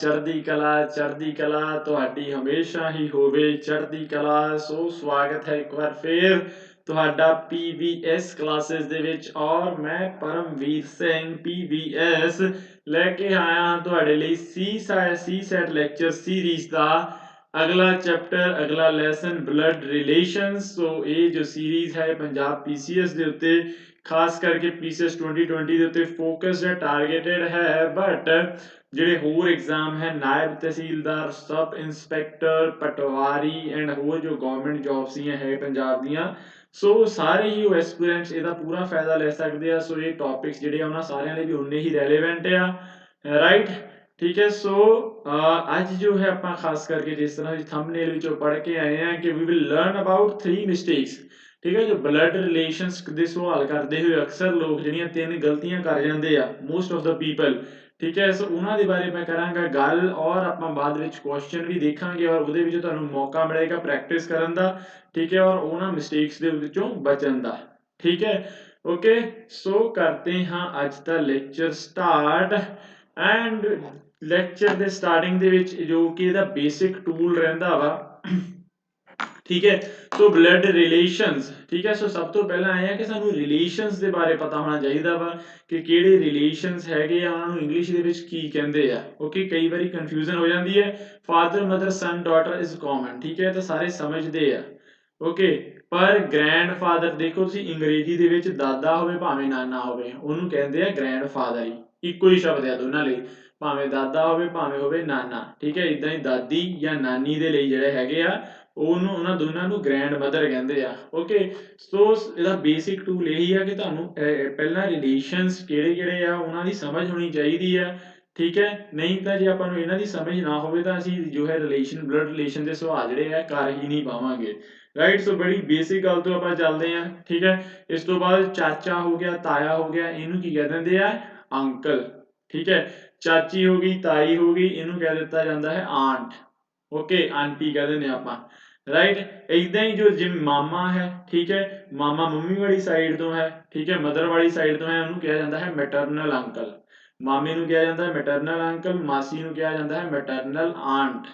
ਚੜ੍ਹਦੀ ਕਲਾ ਤੁਹਾਡੀ ਹਮੇਸ਼ਾ ਹੀ ਹੋਵੇ ਚੜ੍ਹਦੀ ਕਲਾ। ਸੋ ਸਵਾਗਤ ਹੈ ਇੱਕ ਵਾਰ ਫੇਰ ਤੁਹਾਡਾ PVS ਕਲਾਸਿਸ ਦੇ ਵਿੱਚ ਔਰ ਮੈਂ ਪਰਮਵੀਰ ਸਿੰਘ PVS ਲੈ ਕੇ ਆਇਆ ਹਾਂ ਤੁਹਾਡੇ ਲਈ CSET ਲੈਕਚਰ ਸੀਰੀਜ਼ ਦਾ ਅਗਲਾ ਚੈਪਟਰ ਅਗਲਾ ਲੈਸਨ ਬਲੱਡ ਰਿਲੇਸ਼ਨਸ। ਸੋ ਇਹ ਜੋ ਸੀਰੀਜ਼ ਹੈ ਪੰਜਾਬ PCS ਦੇ ਉੱਤੇ ਖਾਸ ਕਰਕੇ PCS 2020 ਦੇ ਉੱਤੇ ਫੋਕਸਡ ਹੈ, ਟਾਰਗੇਟਡ ਹੈ, ਬਟ ਜਿਹੜੇ ਹੋਰ ਐਗਜ਼ਾਮ ਹੈ ਨਾਇਬ ਤਹਿਸੀਲਦਾਰ, ਸਬ ਇੰਸਪੈਕਟਰ, ਪਟਵਾਰੀ ਐਂਡ ਹੋਰ ਜੋ ਗਵਰਨਮੈਂਟ ਜੌਬਸ ਦੀਆਂ ਹੈ ਪੰਜਾਬ ਦੀਆਂ, ਸੋ ਸਾਰੇ ਹੀ ਉਹ ਐਸਪੀਰੈਂਟਸ ਇਹਦਾ ਪੂਰਾ ਫਾਇਦਾ ਲੈ ਸਕਦੇ ਆ। ਸੋ ਇਹ ਟੌਪਿਕਸ ਜਿਹੜੇ ਆ ਉਹਨਾਂ ਸਾਰਿਆਂ ਲਈ ਵੀ ਉਨੇ ਹੀ ਰੈਲੇਵੈਂਟ ਆ, ਰਾਈਟ। ਠੀਕ ਹੈ, ਸੋ ਅੱਜ ਜੋ ਹੈ ਆਪਾਂ ਖਾਸ ਕਰਕੇ ਜਿਸ ਤਰ੍ਹਾਂ ਥੰਬਨੇਲ ਵਿੱਚੋਂ ਪੜ੍ਹ ਕੇ ਆਏ ਆ ਕਿ we will learn about 3 mistakes. ਠੀਕ ਹੈ, ਜੋ ਬਲੱਡ ਰਿਲੇਸ਼ਨਸ ਦੇ ਸਵਾਲ ਕਰਦੇ ਹੋਏ ਅਕਸਰ ਲੋਕ ਜਿਹੜੀਆਂ 3 ਗਲਤੀਆਂ ਕਰ ਜਾਂਦੇ ਆ, ਮੋਸਟ ਆਫ ਦਾ ਪੀਪਲ। ਠੀਕ ਹੈ, ਸੋ ਉਹਨਾਂ ਦੇ ਬਾਰੇ ਮੈਂ ਕਰਾਂਗਾ ਗੱਲ ਔਰ ਆਪਾਂ ਬਾਅਦ ਵਿੱਚ ਕੁਐਸਚਨ ਵੀ ਦੇਖਾਂਗੇ ਔਰ ਉਹਦੇ ਵਿੱਚ ਤੁਹਾਨੂੰ ਮੌਕਾ ਮਿਲੇਗਾ ਪ੍ਰੈਕਟਿਸ ਕਰਨ ਦਾ। ਠੀਕ ਹੈ, ਔਰ ਉਹਨਾਂ ਮਿਸਟੇਕਸ ਦੇ ਵਿੱਚੋਂ ਬਚਣ ਦਾ। ਠੀਕ ਹੈ, ਓਕੇ। ਸੋ ਕਰਦੇ ਹਾਂ ਅੱਜ ਦਾ ਲੈਕਚਰ ਸਟਾਰਟ। ਐਂਡ ਲੈਕਚਰ ਦੇ ਸਟਾਰਟਿੰਗ ਦੇ ਵਿੱਚ ਜੋ ਕਿ ਇਹਦਾ ਬੇਸਿਕ ਟੂਲ ਰਹਿੰਦਾ ਵਾ, ਠੀਕ ਹੈ, ਸੋ ਬਲੱਡ ਰਿਲੇਸ਼ਨਸ। ਠੀਕ ਹੈ, ਸੋ ਸਭ ਤੋਂ ਪਹਿਲਾਂ ਆਇਆ ਕਿ ਸਾਨੂੰ ਰਿਲੇਸ਼ਨਸ ਦੇ ਬਾਰੇ ਪਤਾ ਹੋਣਾ ਚਾਹੀਦਾ ਵਾ ਕਿ ਕਿਹੜੇ ਰਿਲੇਸ਼ਨਸ ਹੈਗੇ ਆ, ਉਹਨਾਂ ਨੂੰ ਇੰਗਲਿਸ਼ ਦੇ ਵਿੱਚ ਕੀ ਕਹਿੰਦੇ ਆ। ਓਕੇ, ਕਈ ਵਾਰੀ ਕਨਫਿਊਜ਼ਨ ਹੋ ਜਾਂਦੀ ਹੈ। Father mother son daughter is common, ਠੀਕ ਹੈ, ਤਾਂ ਸਾਰੇ ਸਮਝਦੇ ਆ। ਓਕੇ, ਪਰ ਗ੍ਰੈਂਡਫਾਦਰ ਦੇਖੋ ਤੁਸੀਂ ਅੰਗਰੇਜ਼ੀ ਦੇ ਵਿੱਚ ਦਾਦਾ ਹੋਵੇ ਭਾਵੇਂ ਨਾਨਾ ਹੋਵੇ ਉਹਨੂੰ ਕਹਿੰਦੇ ਆ ਗ੍ਰੈਂਡਫਾਦਰ ਹੀ, ਇੱਕੋ ਹੀ ਸ਼ਬਦ ਆ ਦੋਨਾਂ ਲਈ, ਭਾਵੇਂ ਦਾਦਾ ਹੋਵੇ ਭਾਵੇਂ ਹੋਵੇ ਨਾਨਾ। ਠੀਕ ਹੈ, ਇਦਾਂ ਹੀ ਦਾਦੀ ਜਾਂ ਨਾਨੀ ਦੇ ਲਈ ਜਿਹੜੇ ਹੈਗੇ ਆ ਉਹਨੂੰ ਉਹਨਾਂ ਦੋਨਾਂ ਨੂੰ ਗ੍ਰੈਂਡ ਮਦਰ ਕਹਿੰਦੇ ਆ। ਓਕੇ, ਸੋ ਇਹਦਾ ਬੇਸਿਕ ਟੂਲ ਇਹੀ ਆ ਕਿ ਤੁਹਾਨੂੰ ਪਹਿਲਾਂ ਰਿਲੇਸ਼ਨਸ ਕਿਹੜੇ ਕਿਹੜੇ ਆ ਉਹਨਾਂ ਦੀ ਸਮਝ ਹੋਣੀ ਚਾਹੀਦੀ ਆ। ਠੀਕ ਹੈ, ਨਹੀਂ ਤਾਂ ਜੇ ਆਪਾਂ ਨੂੰ ਇਹਨਾਂ ਦੀ ਸਮਝ ਨਾ ਹੋਵੇ ਤਾਂ ਅਸੀਂ ਜੋ ਹੈ ਰਿਲੇਸ਼ਨ ਬਲੱਡ ਰਿਲੇਸ਼ਨ ਦੇ ਸਵਾਲ ਜਿਹੜੇ ਆ ਕਰ ਹੀ ਨਹੀਂ ਪਾਵਾਂਗੇ, ਰਾਈਟ। ਸੋ ਬੜੀ ਬੇਸਿਕ ਗੱਲ ਤੋਂ ਆਪਾਂ ਚੱਲਦੇ ਹਾਂ। ਠੀਕ ਹੈ, ਇਸ ਤੋਂ ਬਾਅਦ ਚਾਚਾ ਹੋ ਗਿਆ, ਤਾਇਆ ਹੋ ਗਿਆ, ਇਹਨੂੰ ਕੀ ਕਹਿ ਦਿੰਦੇ ਆ? ਅੰਕਲ। ਠੀਕ ਹੈ, ਚਾਚੀ ਹੋ ਗਈ, ਤਾਈ ਹੋ ਗਈ, ਇਹਨੂੰ ਕਹਿ ਦਿੱਤਾ ਜਾਂਦਾ ਹੈ ਆਂਟ। ਓਕੇ, ਆਂਟੀ ਕਹਿ ਦਿੰਦੇ ਆਪਾਂ, ਰਾਈਟ। ਇਦਾਂ ਹੀ ਜੋ ਜਿਵੇਂ ਮਾਮਾ ਹੈ, ਠੀਕ ਹੈ, ਮਾਮਾ ਮੰਮੀ ਵਾਲੀ ਸਾਈਡ ਤੋਂ ਹੈ, ਠੀਕ ਹੈ, ਮਦਰ ਵਾਲੀ ਸਾਈਡ ਤੋਂ ਹੈ, ਉਹਨੂੰ ਕਿਹਾ ਜਾਂਦਾ ਹੈ ਮੈਟਰਨਲ ਅੰਕਲ। ਮਾਮੇ ਨੂੰ ਕਿਹਾ ਜਾਂਦਾ ਹੈ ਮੈਟਰਨਲ ਅੰਕਲ, ਮਾਸੀ ਨੂੰ ਕਿਹਾ ਜਾਂਦਾ ਹੈ ਮੈਟਰਨਲ ਆਂਟ।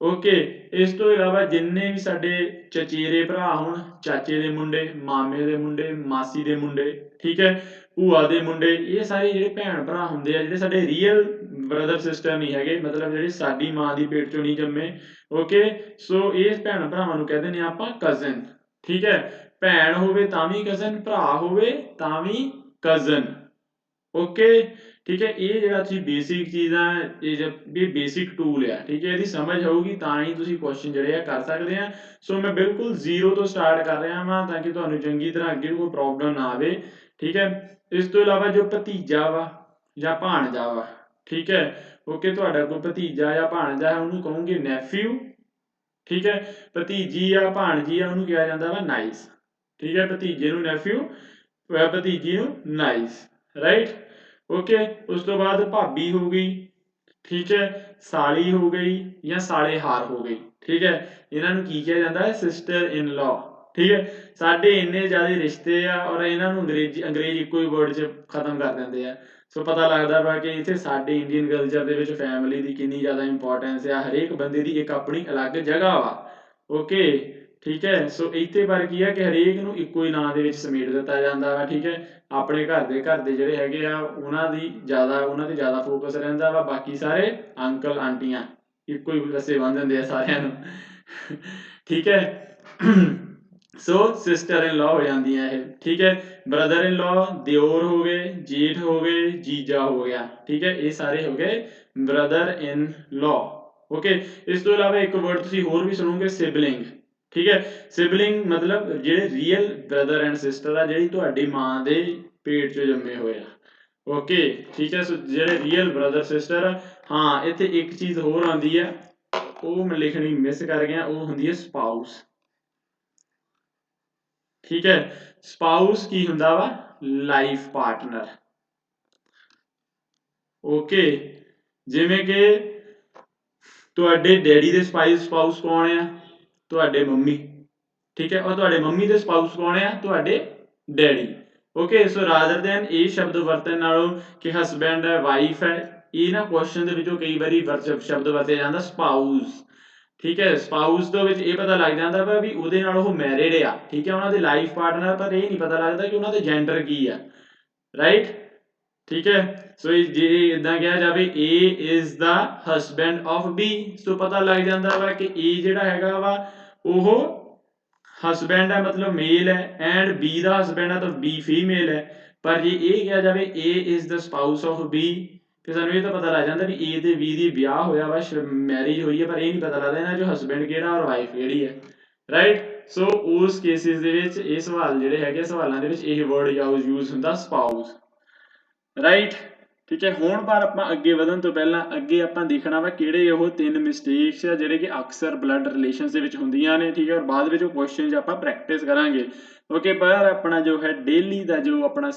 ਓਕੇ, ਇਸ ਤੋਂ ਇਲਾਵਾ ਜਿੰਨੇ ਵੀ ਸਾਡੇ ਚਚੇਰੇ ਭਰਾ ਹੋਣ, ਚਾਚੇ ਦੇ ਮੁੰਡੇ, ਮਾਮੇ ਦੇ ਮੁੰਡੇ, ਮਾਸੀ ਦੇ ਮੁੰਡੇ, ਠੀਕ ਹੈ, ਭੂਆ ਦੇ ਮੁੰਡੇ, ਇਹ ਸਾਰੇ ਜਿਹੜੇ ਭੈਣ ਭਰਾ ਹੁੰਦੇ ਆ ਜਿਹੜੇ ਸਾਡੇ ਰੀਅਲ ਬ੍ਰਦਰ ਸਿਸਟਰ ਨਹੀਂ ਹੈਗੇ, ਮਤਲਬ ਜਿਹੜੇ ਸਾਡੀ ਮਾਂ ਦੀ ਪੇਟ ਚੋਂ ਨਹੀਂ ਜੰਮੇ। ਓਕੇ, ਸੋ ਇਹ ਭੈਣ ਭਰਾਵਾਂ ਨੂੰ ਕਹਿੰਦੇ ਨੇ ਆਪਾਂ ਕਜ਼ਨ। ਠੀਕ ਹੈ, ਭੈਣ ਹੋਵੇ ਤਾਂ ਵੀ ਕਜ਼ਨ, ਭਰਾ ਹੋਵੇ ਤਾਂ ਵੀ ਕਜ਼ਨ। ਓਕੇ, ਠੀਕ ਹੈ, ਇਹ ਜਿਹੜਾ ਤੁਸੀਂ ਬੇਸਿਕ ਚੀਜ਼ਾਂ, ਇਹ ਬੇਸਿਕ ਟੂਲ ਆ। ਠੀਕ ਹੈ, ਇਹਦੀ ਸਮਝ ਹੋਊਗੀ ਤਾਂ ਹੀ ਤੁਸੀਂ ਕੁਐਸਚਨ ਜਿਹੜੇ ਆ ਕਰ ਸਕਦੇ ਆ। ਸੋ ਮੈਂ ਬਿਲਕੁਲ ਜ਼ੀਰੋ ਤੋਂ ਸਟਾਰਟ ਕਰ ਰਿਹਾ ਵਾਂ ਤਾਂ ਕਿ ਤੁਹਾਨੂੰ ਚੰਗੀ ਤਰ੍ਹਾਂ ਅੱਗੇ ਕੋਈ ਪ੍ਰੋਬਲਮ ਨਾ ਆਵੇ। ਠੀਕ ਹੈ, ਇਸ ਤੋਂ ਇਲਾਵਾ ਜੋ ਭਤੀਜਾ ਵਾ ਜਾਂ ਭਾਣਜਾ ਵਾ, ਠੀਕ ਹੈ, ਓਕੇ, ਤੁਹਾਡਾ ਕੋਈ ਭਤੀਜਾ ਜਾਂ ਭਾਣਜਾ ਹੈ ਉਹਨੂੰ ਕਹੋਗੇ ਨੈਫਿਊ। ਠੀਕ ਹੈ, ਭਤੀਜੀ ਆ ਭਾਣਜੀ ਆ ਉਹਨੂੰ ਕਿਹਾ ਜਾਂਦਾ ਵਾ ਨਾਈਸ। ਠੀਕ ਹੈ, ਭਤੀਜੇ ਨੂੰ ਨੈਫਿਊ, ਭਤੀਜੀ ਨੂੰ ਨਾਈਸ, ਰਾਈਟ। ਓਕੇ, ਉਸ ਤੋਂ ਬਾਅਦ ਭਾਬੀ ਹੋ ਗਈ, ਠੀਕ ਹੈ, ਸਾਲੀ ਹੋ ਗਈ ਜਾਂ ਸਾਲੇਹਾਰ ਹੋ ਗਈ। ਠੀਕ ਹੈ, ਇਹਨਾਂ ਨੂੰ ਕੀ ਕਿਹਾ ਜਾਂਦਾ ਹੈ? ਸਿਸਟਰ ਇਨ ਲਾ। ਠੀਕ ਹੈ, ਸਾਡੇ ਇੰਨੇ ਜ਼ਿਆਦਾ ਰਿਸ਼ਤੇ ਆ ਔਰ ਇਹਨਾਂ ਨੂੰ ਅੰਗਰੇਜ਼ ਇੱਕੋ ਹੀ ਵਰਡ 'ਚ ਖਤਮ ਕਰ ਦਿੰਦੇ ਆ। ਸੋ ਪਤਾ ਲੱਗਦਾ ਵਾ ਕਿ ਇੱਥੇ ਸਾਡੇ ਇੰਡੀਅਨ ਕਲਚਰ ਦੇ ਵਿੱਚ ਫੈਮਿਲੀ ਦੀ ਕਿੰਨੀ ਜ਼ਿਆਦਾ ਇੰਪੋਰਟੈਂਸ ਆ, ਹਰੇਕ ਬੰਦੇ ਦੀ ਇੱਕ ਆਪਣੀ ਅਲੱਗ ਜਗ੍ਹਾ ਵਾ। ਓਕੇ, ਠੀਕ ਹੈ, ਸੋ ਇੱਥੇ ਪਰ ਕੀ ਆ ਕਿ ਹਰੇਕ ਨੂੰ ਇੱਕੋ ਹੀ ਨਾਂ ਦੇ ਵਿੱਚ ਸਮੇਟ ਦਿੱਤਾ ਜਾਂਦਾ ਵਾ। ਠੀਕ ਹੈ, ਆਪਣੇ ਘਰ ਦੇ ਜਿਹੜੇ ਹੈਗੇ ਆ ਉਹਨਾਂ ਤੇ ਜ਼ਿਆਦਾ ਫੋਕਸ ਰਹਿੰਦਾ ਵਾ, ਬਾਕੀ ਸਾਰੇ ਅੰਕਲ ਆਂਟੀਆਂ ਇੱਕੋ ਹੀ ਰੱਸੇ ਬੰਨ ਦਿੰਦੇ ਆ ਸਾਰਿਆਂ ਨੂੰ। ਠੀਕ ਹੈ, ਸੋ ਸਿਸਟਰ ਇਨ ਲਾ ਹੋ ਜਾਂਦੀਆਂ ਇਹ। ਠੀਕ ਹੈ, ਬ੍ਰਦਰ ਇਨ ਲਾ, ਦਿਓਰ ਹੋ ਗਏ, ਜੇਠ ਹੋ ਗਏ, ਜੀਜਾ ਹੋ ਗਿਆ। ਠੀਕ ਹੈ, ਇਹ ਸਾਰੇ ਹੋ ਗਏ ਬ੍ਰਦਰ ਇਨ ਲਾ। ਓਕੇ, ਇਸ ਤੋਂ ਇਲਾਵਾ ਇੱਕ ਵਰਡ ਤੁਸੀਂ ਹੋਰ ਵੀ ਸੁਣੋਗੇ, ਸਿਬਲਿੰਗ। ਠੀਕ ਹੈ, ਸਿਬਲਿੰਗ ਮਤਲਬ ਜਿਹੜੇ ਰੀਅਲ ਬ੍ਰਦਰ ਐਂਡ ਸਿਸਟਰ ਆ, ਜਿਹੜੀ ਤੁਹਾਡੀ ਮਾਂ ਦੇ ਪੇਟ 'ਚੋਂ ਜੰਮੇ ਹੋਏ ਆ। ਓਕੇ, ਠੀਕ ਹੈ, ਸੋ ਜਿਹੜੇ ਰੀਅਲ ਬ੍ਰਦਰ ਸਿਸਟਰ ਆ। ਹਾਂ, ਇੱਥੇ ਇੱਕ ਚੀਜ਼ ਹੋਰ ਆਉਂਦੀ ਆ, ਉਹ ਮੈਂ ਲਿਖਣੀ ਮਿਸ ਕਰ ਗਿਆ, ਉਹ ਹੁੰਦੀ ਹੈ ਸਪਾਊਸ। ਠੀਕ ਹੈ, ਸਪਾਊਸ ਕੀ ਹੁੰਦਾ ਵਾ? Life partner. ਓਕੇ, ਜਿਵੇਂ ਕਿ ਤੁਹਾਡੇ ਡੈਡੀ ਦੇ ਸਪਾਊਸ ਕੌਣ ਆ? ਤੁਹਾਡੇ ਮੰਮੀ। ਠੀਕ ਹੈ, ਔਰ ਤੁਹਾਡੇ ਮੰਮੀ ਦੇ ਸਪਾਊਸ ਕੌਣ ਆ? ਤੁਹਾਡੇ ਡੈਡੀ। ਓਕੇ, ਸੋ ਰਾਦਰ ਦੈਨ ਇਹ ਸ਼ਬਦ ਵਰਤਣ ਨਾਲੋਂ ਕਿ ਹਸਬੈਂਡ ਹੈ, ਵਾਈਫ ਹੈ, ਇਹ ਨਾ ਕੁਐਸਚਨ ਦੇ ਵਿੱਚੋਂ ਕਈ ਵਾਰੀ ਸ਼ਬਦ ਵਰਤਿਆ ਜਾਂਦਾ ਸਪਾਊਸ, ਠੀਕ ਹੈ। ਸਪਾਊਸ ਦੇ ਵਿੱਚ ਇਹ ਪਤਾ ਲੱਗ ਜਾਂਦਾ ਵਾ ਵੀ ਉਹਦੇ ਨਾਲ ਉਹ ਮੈਰਿਡ ਆ, ਠੀਕ ਹੈ, ਉਹਨਾਂ ਦੇ ਲਾਈਫ ਪਾਰਟਨਰ, ਪਰ ਇਹ ਨਹੀਂ ਪਤਾ ਲੱਗਦਾ ਕਿ ਉਹਨਾਂ ਦੇ ਜੈਂਡਰ ਕੀ ਆ, ਰਾਈਟ, ਠੀਕ ਹੈ। ਸੋ ਜੇ ਇਦਾਂ ਕਿਹਾ ਜਾਵੇ A is the husband of B, ਸੋ ਪਤਾ ਲੱਗ ਜਾਂਦਾ ਵਾ ਕਿ A ਜਿਹੜਾ ਹੈਗਾ ਵਾ ਉਹ ਹਸਬੈਂਡ ਹੈ, ਮਤਲਬ ਮੇਲ ਹੈ, ਐਂਡ B ਦਾ ਹਸਬੈਂਡ ਹੈ ਤਾਂ B ਫੀਮੇਲ ਹੈ। ਪਰ ਜੇ ਇਹ ਕਿਹਾ ਜਾਵੇ A is the spouse of B, ਫਿਰ ਸਾਨੂੰ ਇਹ ਤਾਂ ਪਤਾ ਲੱਗ ਜਾਂਦਾ ਵੀ A ਤੇ B ਦੀ ਵਿਆਹ ਹੋਇਆ ਵਾ, ਮੈਰਿਜ ਹੋਈ ਹੈ, ਪਰ ਇਹ ਨਹੀਂ ਪਤਾ ਲੱਗਦਾ ਇਹਨਾਂ 'ਚੋਂ ਹਸਬੈਂਡ ਕਿਹੜਾ ਔਰ ਵਾਈਫ ਕਿਹੜੀ ਹੈ, ਰਾਈਟ। ਸੋ ਉਸ ਕੇਸਿਸ ਦੇ ਵਿੱਚ ਇਹ ਸਵਾਲ ਜਿਹੜੇ ਹੈਗੇ, ਸਵਾਲਾਂ ਦੇ ਵਿੱਚ ਇਹ ਵਰਡ ਯੂਜ਼ ਹੁੰਦਾ ਸਪਾਊਸ, ਰਾਈਟ, ਠੀਕ ਹੈ। ਹੁਣ ਪਰ ਆਪਾਂ ਅੱਗੇ ਵਧਣ ਤੋਂ ਪਹਿਲਾਂ ਅੱਗੇ ਆਪਾਂ ਦੇਖਣਾ ਵਾ ਕਿਹੜੇ ਉਹ 3 ਮਿਸਟੇਕਸ ਆ ਜਿਹੜੇ ਕਿ ਅਕਸਰ ਬਲੱਡ ਰਿਲੇਸ਼ਨਸ ਦੇ ਵਿੱਚ ਹੁੰਦੀਆਂ ਨੇ, ਠੀਕ ਹੈ, ਔਰ ਬਾਅਦ ਵਿੱਚ ਉਹ ਕੁਐਸਚਨਸ ਆਪਾਂ ਪ੍ਰੈਕਟਿਸ ਕਰਾਂਗੇ। ਓਕੇ, ਪਰ ਆਪਣਾ ਜੋ ਹੈ ਡੇਲੀ ਦਾ ਜੋ ਆਪਣਾ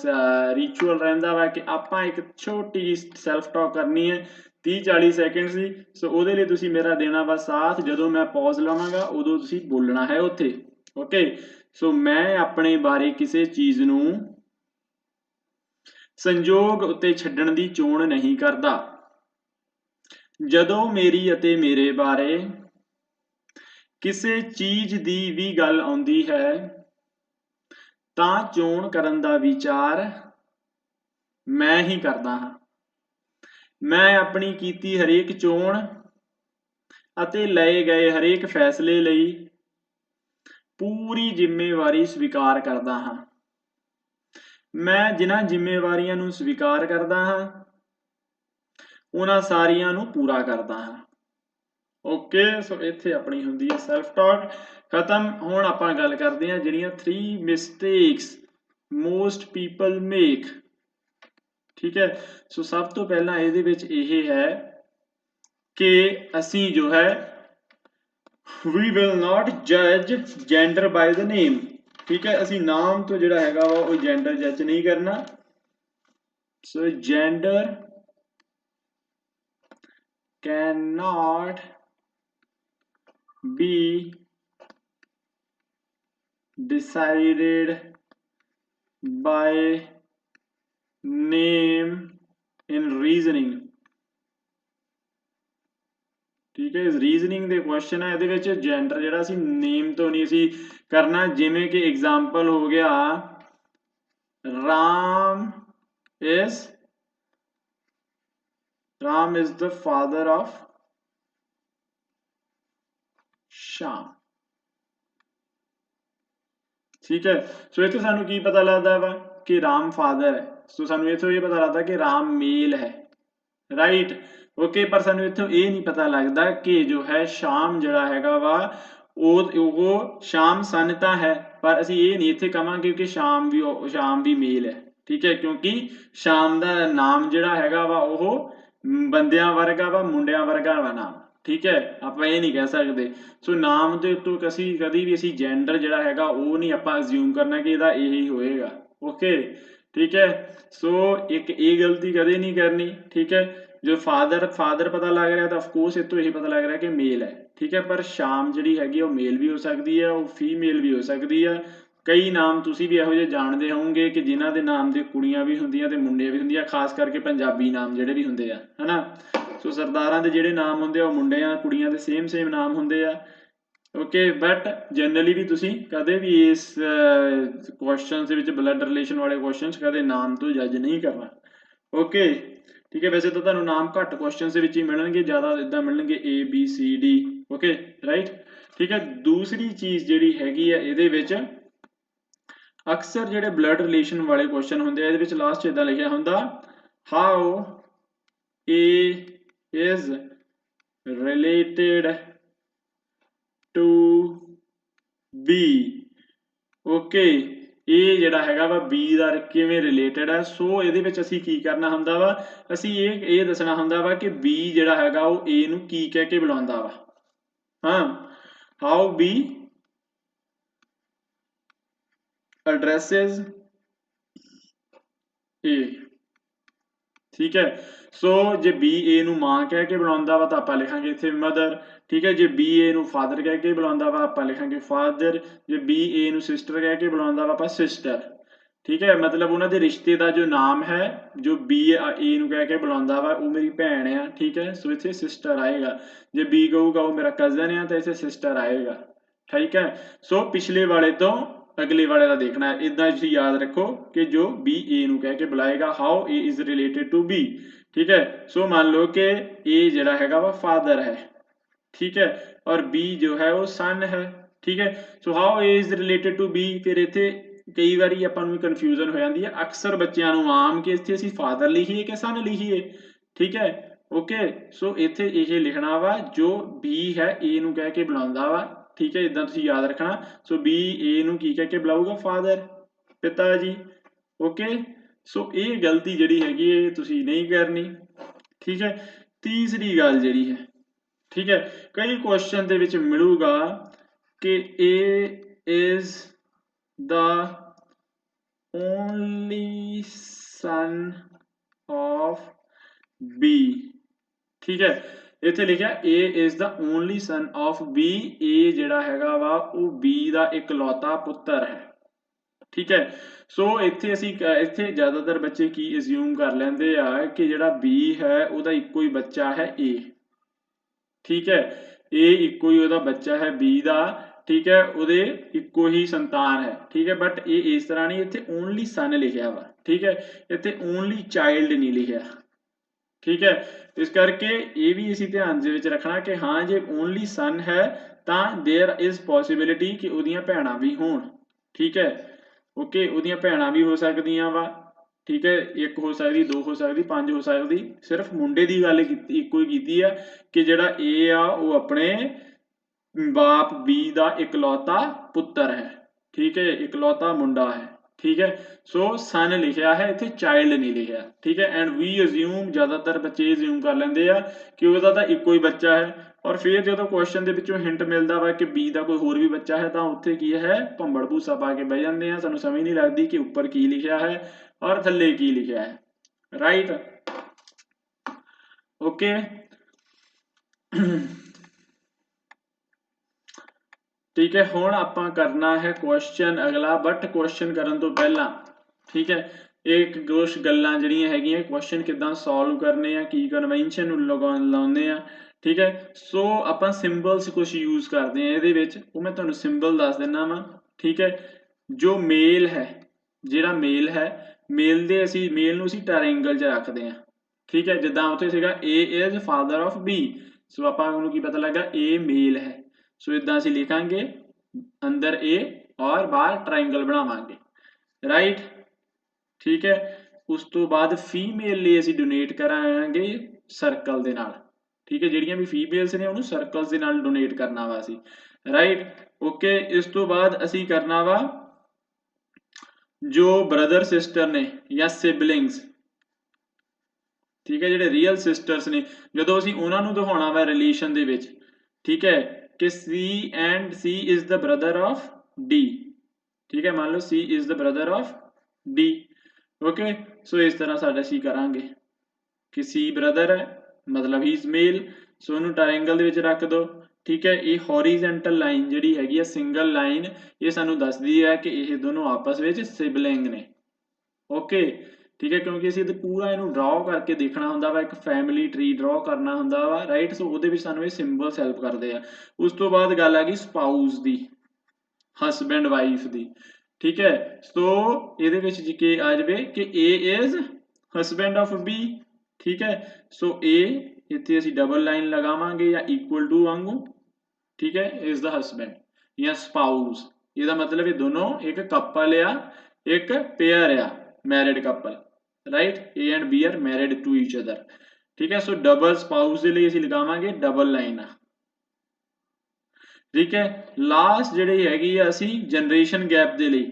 ਰਿਚੁਅਲ ਰਹਿੰਦਾ ਵਾ ਕਿ ਆਪਾਂ ਇੱਕ ਛੋਟੀ ਜਿਹੀ ਸੈਲਫ ਟਾਕ ਕਰਨੀ ਹੈ 30-40 ਸੈਕਿੰਡਸ ਦੀ। ਸੋ ਉਹਦੇ ਲਈ ਤੁਸੀਂ ਮੇਰਾ ਦੇਣਾ ਵਾ ਸਾਥ, ਜਦੋਂ ਮੈਂ ਪੌਜ਼ ਲਵਾਂਗਾ ਉਦੋਂ ਤੁਸੀਂ ਬੋਲਣਾ ਹੈ ਉੱਥੇ। ਓਕੇ, ਸੋ ਮੈਂ ਆਪਣੇ ਬਾਰੇ ਕਿਸੇ ਚੀਜ਼ ਨੂੰ ਸੰਜੋਗ ਉੱਤੇ ਛੱਡਣ ਦੀ ਚੋਣ ਨਹੀਂ ਕਰਦਾ। ਜਦੋਂ ਮੇਰੀ ਅਤੇ ਮੇਰੇ ਬਾਰੇ ਕਿਸੇ ਚੀਜ਼ ਦੀ ਵੀ ਗੱਲ ਆਉਂਦੀ ਹੈ ਤਾਂ ਚੋਣ ਕਰਨ ਦਾ ਵਿਚਾਰ ਮੈਂ ਹੀ ਕਰਦਾ ਹਾਂ। ਮੈਂ ਆਪਣੀ ਕੀਤੀ ਹਰੇਕ ਚੋਣ ਅਤੇ ਲਏ ਗਏ ਹਰੇਕ ਫੈਸਲੇ ਲਈ ਪੂਰੀ ਜ਼ਿੰਮੇਵਾਰੀ ਸਵੀਕਾਰ ਕਰਦਾ ਹਾਂ। ਮੈਂ ਜਿਨ੍ਹਾਂ ਜ਼ਿੰਮੇਵਾਰੀਆਂ ਨੂੰ ਸਵੀਕਾਰ ਕਰਦਾ ਹਾਂ ਉਹਨਾਂ ਸਾਰੀਆਂ ਨੂੰ ਪੂਰਾ ਕਰਦਾ ਹਾਂ। ਓਕੇ, ਸੋ ਇੱਥੇ ਆਪਣੀ ਹੁੰਦੀ ਹੈ ਸੈਲਫ ਟਾਕ ਖਤਮ। ਹੁਣ ਆਪਾਂ ਗੱਲ ਕਰਦੇ ਹਾਂ ਜਿਹੜੀਆਂ 3 ਮਿਸਟੇਕਸ ਮੋਸਟ ਪੀਪਲ ਮੇਕ, ਠੀਕ ਹੈ। ਸੋ ਸਭ ਤੋਂ ਪਹਿਲਾਂ ਇਹਦੇ ਵਿੱਚ ਇਹ ਹੈ ਕਿ ਅਸੀਂ ਜੋ ਹੈ we will not judge gender by the name, ਠੀਕ ਹੈ। ਅਸੀਂ ਨਾਮ ਤੋਂ ਜਿਹੜਾ ਹੈਗਾ ਵਾ ਉਹ ਜੈਂਡਰ ਜੱਜ ਨਹੀਂ ਕਰਨਾ। ਸੋ gender cannot be decided by name in reasoning, ਠੀਕ ਹੈ। ਰੀਜ਼ਨਿੰਗ ਦੇ ਕੁਐਸਚਨ ਹੈ, ਇਹਦੇ ਵਿੱਚ ਜੈਂਡਰ ਜਿਹੜਾ ਅਸੀਂ ਨੇਮ ਤੋਂ ਨਹੀਂ ਅਸੀਂ ਕਰਨਾ। ਜਿਵੇਂ ਕਿ ਐਗਜ਼ਾਮਪਲ ਹੋ ਗਿਆ Ram is the father of ਸ਼ਾਮ, ਠੀਕ ਹੈ। ਸੋ ਇੱਥੇ ਸਾਨੂੰ ਕੀ ਪਤਾ ਲੱਗਦਾ ਵਾ ਕਿ ਰਾਮ ਫਾਦਰ ਹੈ, ਸੋ ਸਾਨੂੰ ਇੱਥੋਂ ਇਹ ਪਤਾ ਲੱਗਦਾ ਕਿ ਰਾਮ ਮੇਲ ਹੈ, ਰਾਈਟ। ਓਕੇ, ਪਰ ਸਾਨੂੰ ਇੱਥੋਂ ਇਹ ਨਹੀਂ ਪਤਾ ਲੱਗਦਾ ਕਿ ਜੋ ਹੈ ਸ਼ਾਮ ਜਿਹੜਾ ਹੈਗਾ ਵਾ ਉਹ ਸ਼ਾਮ ਸਨ ਤਾਂ ਹੈ, ਪਰ ਅਸੀਂ ਇਹ ਨਹੀਂ ਇੱਥੇ ਕਵਾਂਗੇ ਕਿ ਸ਼ਾਮ ਵੀ ਮੇਲ ਹੈ, ਠੀਕ ਹੈ, ਕਿਉਂਕਿ ਸ਼ਾਮ ਦਾ ਨਾਮ ਜਿਹੜਾ ਹੈਗਾ ਵਾ ਉਹ ਬੰਦਿਆਂ ਵਰਗਾ ਵਾ, ਮੁੰਡਿਆਂ ਵਰਗਾ ਵਾ ਨਾਮ, ਠੀਕ ਹੈ। ਆਪਾਂ ਇਹ ਨਹੀਂ ਕਹਿ ਸਕਦੇ। ਸੋ ਨਾਮ ਦੇ ਉੱਤੋਂ ਕਦੀ ਵੀ ਅਸੀਂ ਜੈਂਡਰ ਜਿਹੜਾ ਹੈਗਾ ਉਹ ਨਹੀਂ ਆਪਾਂ ਅਸਿਊਮ ਕਰਨਾ ਕਿ ਇਹਦਾ ਇਹੀ ਹੋਏਗਾ। ਓਕੇ, ਠੀਕ ਹੈ। ਸੋ ਇੱਕ ਇਹ ਗਲਤੀ ਕਦੇ ਨਹੀਂ ਕਰਨੀ, ਠੀਕ ਹੈ। ਜੋ ਫਾਦਰ ਪਤਾ ਲੱਗ ਰਿਹਾ ਤਾਂ ਅਫਕੋਰਸ ਇੱਥੋਂ ਇਹ ਪਤਾ ਲੱਗ ਰਿਹਾ ਕਿ ਮੇਲ ਹੈ, ਠੀਕ ਹੈ। ਪਰ ਸ਼ਾਮ ਜਿਹੜੀ ਹੈਗੀ ਉਹ ਮੇਲ ਵੀ ਹੋ ਸਕਦੀ ਹੈ, ਉਹ ਫੀਮੇਲ ਵੀ ਹੋ ਸਕਦੀ ਹੈ। ਕਈ ਨਾਮ ਤੁਸੀਂ ਵੀ ਇਹੋ ਜਿਹੇ ਜਾਣਦੇ ਹੋਵੋਗੇ ਕਿ ਜਿਨ੍ਹਾਂ ਦੇ ਨਾਮ ਦੇ ਕੁੜੀਆਂ ਵੀ ਹੁੰਦੀਆਂ ਤੇ ਮੁੰਡੇ ਵੀ ਹੁੰਦੀਆਂ, ਖਾਸ ਕਰਕੇ ਪੰਜਾਬੀ ਨਾਮ ਜਿਹੜੇ ਵੀ ਹੁੰਦੇ ਆ, ਹਨਾ। ਸੋ ਸਰਦਾਰਾਂ ਦੇ ਜਿਹੜੇ ਨਾਮ ਹੁੰਦੇ ਆ ਉਹ ਮੁੰਡਿਆਂ ਕੁੜੀਆਂ ਦੇ ਸੇਮ ਨਾਮ ਹੁੰਦੇ ਆ। ਓਕੇ, ਬਟ ਜਨਰਲੀ ਵੀ ਤੁਸੀਂ ਕਦੇ ਵੀ ਇਸ ਕੁਐਸਚਨ ਦੇ ਵਿੱਚ ਬਲੱਡ ਰਿਲੇਸ਼ਨ ਵਾਲੇ ਕੁਐਸਚਨਸ ਕਦੇ ਨਾਮ ਤੋਂ ਜੱਜ ਨਹੀਂ ਕਰਨਾ। ਓਕੇ, ਠੀਕ ਹੈ। ਵੈਸੇ ਤਾਂ ਤੁਹਾਨੂੰ ਨਾਮ ਘੱਟ ਕੁਐਸਚਨਸ ਦੇ ਵਿੱਚ ਹੀ ਮਿਲਣਗੇ, ਜ਼ਿਆਦਾ ਇੱਦਾਂ ਮਿਲਣਗੇ ABCD, ਓਕੇ, ਰਾਈਟ, ਠੀਕ ਹੈ। ਦੂਸਰੀ ਚੀਜ਼ ਜਿਹੜੀ ਹੈਗੀ ਆ ਇਹਦੇ ਵਿੱਚ ਅਕਸਰ ਜਿਹੜੇ ਬਲੱਡ ਰਿਲੇਸ਼ਨ ਵਾਲੇ ਕੁਐਸਚਨ ਹੁੰਦੇ ਆ ਇਹਦੇ ਵਿੱਚ ਲਾਸਟ 'ਚ ਇੱਦਾਂ ਲਿਖਿਆ ਹੁੰਦਾ how A is related to B, okay. ਇਹ ਜਿਹੜਾ ਹੈਗਾ ਵਾ B ਦਾ ਕਿਵੇਂ ਰਿਲੇਟਡ ਹੈ। ਸੋ ਇਹਦੇ ਵਿੱਚ ਅਸੀਂ ਕੀ ਕਰਨਾ ਹੁੰਦਾ ਵਾ, ਅਸੀਂ ਇਹ ਦੱਸਣਾ ਹੁੰਦਾ ਵਾ ਕਿ B ਜਿਹੜਾ ਹੈਗਾ ਉਹ A ਨੂੰ ਕੀ ਕਹਿ ਕੇ ਬੁਲਾਉਂਦਾ ਵਾ। ਹਾਂ, ਹਾਊ B addresses A, ਠੀਕ ਹੈ। ਸੋ ਜੇ B A ਨੂੰ ਮਾਂ ਕਹਿ ਕੇ ਬੁਲਾਉਂਦਾ ਵਾ ਤਾਂ ਆਪਾਂ ਲਿਖਾਂਗੇ ਇੱਥੇ ਮਦਰ, ਠੀਕ ਹੈ। ਜੇ B A ਨੂੰ ਫਾਦਰ ਕਹਿ ਕੇ ਬੁਲਾਉਂਦਾ ਵਾ ਆਪਾਂ ਲਿਖਾਂਗੇ ਫਾਦਰ। ਜੇ B A ਨੂੰ ਸਿਸਟਰ ਕਹਿ ਕੇ ਬੁਲਾਉਂਦਾ ਵਾ ਆਪਾਂ ਸਿਸਟਰ। ठीक है, मतलब उन्होंने रिश्ते का जो नाम है, जो बी ए नूं कह के बुलांदा वा वो मेरी भैन है, ठीक है। सो इत्थे सिस्टर आएगा, जे बी कहूगा वो मेरा कजन है तो इत्थे सिस्टर आएगा, ठीक है। सो पिछले वाले तो अगले वाले का देखना है, इदा तुसीं याद रखो कि जो बी ए नूं कह के बुलाएगा, how A is related to B, ठीक है। सो मान लो कि ए जिहड़ा हैगा वा फादर है, ठीक है, और बी जो है वो सन है, ठीक है। So how A is related to B, फिर इत्थे कई बारी आपां नूं कन्फ्यूजन हो जाती है, अक्सर बच्चों नूं आम कि इत्थे असीं फादर लिखीए कि सन लिखीए, ठीक है। ओके, सो इत्थे इह लिखना वा जो बी है ए नूं कह के बुलाउंदा वा, ठीक है, इदां तुसीं याद रखना। सो बी ए नूं की कह के बुलाऊगा, फादर, पिता जी, ओके। सो ये गलती जिहड़ी हैगी ये तुसीं नहीं करनी, ठीक है। तीसरी गल जिहड़ी है, ठीक है, कई क्वेश्चन दे विच मिलूगा कि A is the only son of B, ठीक है। इत्थे लिखिया A is the only son of B, ए जिहड़ा हैगा वा वो बी दा इकलौता पुत्र है, ठीक है। सो इत्थे असीं इत्थे ज़्यादातर बच्चे की अज्यूम कर लैंदे आ कि जिहड़ा बी है उहदा इक्को ही बच्चा है ए, ठीक है, ए इक्को ही उहदा बच्चा है बी दा, ठीक है, उहदे इक्को ही संतान है, ठीक है। बट ये इस तरह नहीं, इत्थे ओनली सन लिखिया वा, ठीक है, इत्थे ओनली चाइल्ड नहीं लिखिया, ठीक है। इस करके ये भी इसी ध्यान दे विच रखना कि हाँ जे ओनली सन है तां देयर इज पॉसिबिलिटी कि उहदियां भैणां भी होण, ठीक है। ओके, उहदियां भैणां भी हो सकदियां वा, ठीक है, एक हो सकदी, दो हो सकदी, पंज हो सकदी। सिर्फ मुंडे की गल इक्को ही कीती है कि जिहड़ा ए आ वो अपने बाप बी दा इकलौता पुत्र है, ठीक है, इकलौता मुंडा है, ठीक है। सो सन लिखिया है, इत्थे चाइल्ड नहीं लिखिया, ठीक है। एंड वी अज्यूम, ज़्यादातर बच्चे अज्यूम कर लेंदे आ कि उहदा तां इक्को ही बच्चा है, और फिर जो क्वेश्चन के विचों हिंट मिलता वा कि बी का कोई होर भी बच्चा है तो उत्थे की है भंबड़ भूसा पा के बह जाते हैं, सानूं समझ नहीं लगती कि उपर की लिखिया है और थले की लिखिया है, राइट, ओके। ठीक है, हुण आपां करना है क्वेश्चन अगला, बट क्वेश्चन करन तो पहला, ठीक है, एक कुछ गल्लां जिहड़ियां हैगियां, क्वेश्चन किदां सॉल्व करने आ, की कन्वेंशन लाउने आ, ठीक है। सो आपां सिंबल्स कुछ यूज करते हैं इहदे विच, वो मैं तुहानूं सिंबल दस दिना वा, ठीक है। जो मेल है, जिहड़ा मेल है, मेल दे असीं मेल नूं असीं ट्रायंगल च रखदे हां, ठीक है। जिद्दां उत्थे सीगा ए इज फादर ऑफ बी, सो आपां नूं की पता लगा ए मेल है, सो इदां असीं लिखांगे अंदर ए और बाहर ट्रायंगल बनावांगे, राइट, ठीक है। उस तो बाद फीमेल लिए असीं डोनेट करांगे सर्कल दे नाल, ठीक है, जिहड़ियां भी फीमेल्स ने उहनूं सर्कल्स दे नाल डोनेट करना वा असीं, राइट, ओके। इस तो बाद असीं करना वा जो ब्रदर सिस्टर ने या सिबलिंग्स, ठीक है, जिहड़े रीयल सिस्टर्स ने, जदों असीं उहनां नूं दिखाउणा वा रिलेशन दे विच, ठीक है, कि C and C is the brother of D, ठीक है, मान लो C is the brother of D, okay. So इस तरह साडा असीं करांगे कि सी ब्रदर है मतलब ही इज मेल, सो इहनूं ट्रायंगल दे विच रख दो, ठीक है। ये हॉरीजेंटल लाइन जिहड़ी हैगी आ सिंगल लाइन, ये सानूं दसदी है कि ये दोनों आपस विच सिबलिंग ने, ओके, ठीक है, क्योंकि असीं ते पूरा इहनूं ड्रॉ करके देखना हुंदा वा, एक फैमिली ट्री ड्रॉ करना हुंदा वा, राइट। सो ਉਹਦੇ ਵਿੱਚ ਸਾਨੂੰ ਇਹ ਸਿੰਬਲਸ ਹੈਲਪ ਕਰਦੇ ਆ। ਉਸ ਤੋਂ ਬਾਅਦ ਗੱਲ ਆ ਗਈ ਸਪਾਊਸ ਦੀ, ਹਸਬੈਂਡ ਵਾਈਫ ਦੀ, ਠੀਕ ਹੈ। ਸੋ ਇਹਦੇ ਵਿੱਚ ਜੀ ਕੇ ਆ ਜਾਵੇ ਕਿ A is husband of B, ਠੀਕ ਹੈ। ਸੋ A ਇੱਥੇ ਅਸੀਂ ਡਬਲ ਲਾਈਨ ਲਗਾਵਾਂਗੇ ਜਾਂ ਇਕੁਅਲ ਟੂ ਵਾਂਗੂ, ठीक है, इज द हस्बैंड या स्पाउस, ਇਹਦਾ मतलब ये दोनों एक कपल आ, एक पेयर आ, married couple, right, A and B are married to each other, ठीक है। सो डबल स्पाउस ਦੇ ਲਈ ਅਸੀਂ ਲਗਾਵਾਂਗੇ डबल लाइन, ठीक है। लास्ट ਜਿਹੜੀ ਹੈਗੀ ਆ ਅਸੀਂ जनरेशन गैप ਦੇ ਲਈ,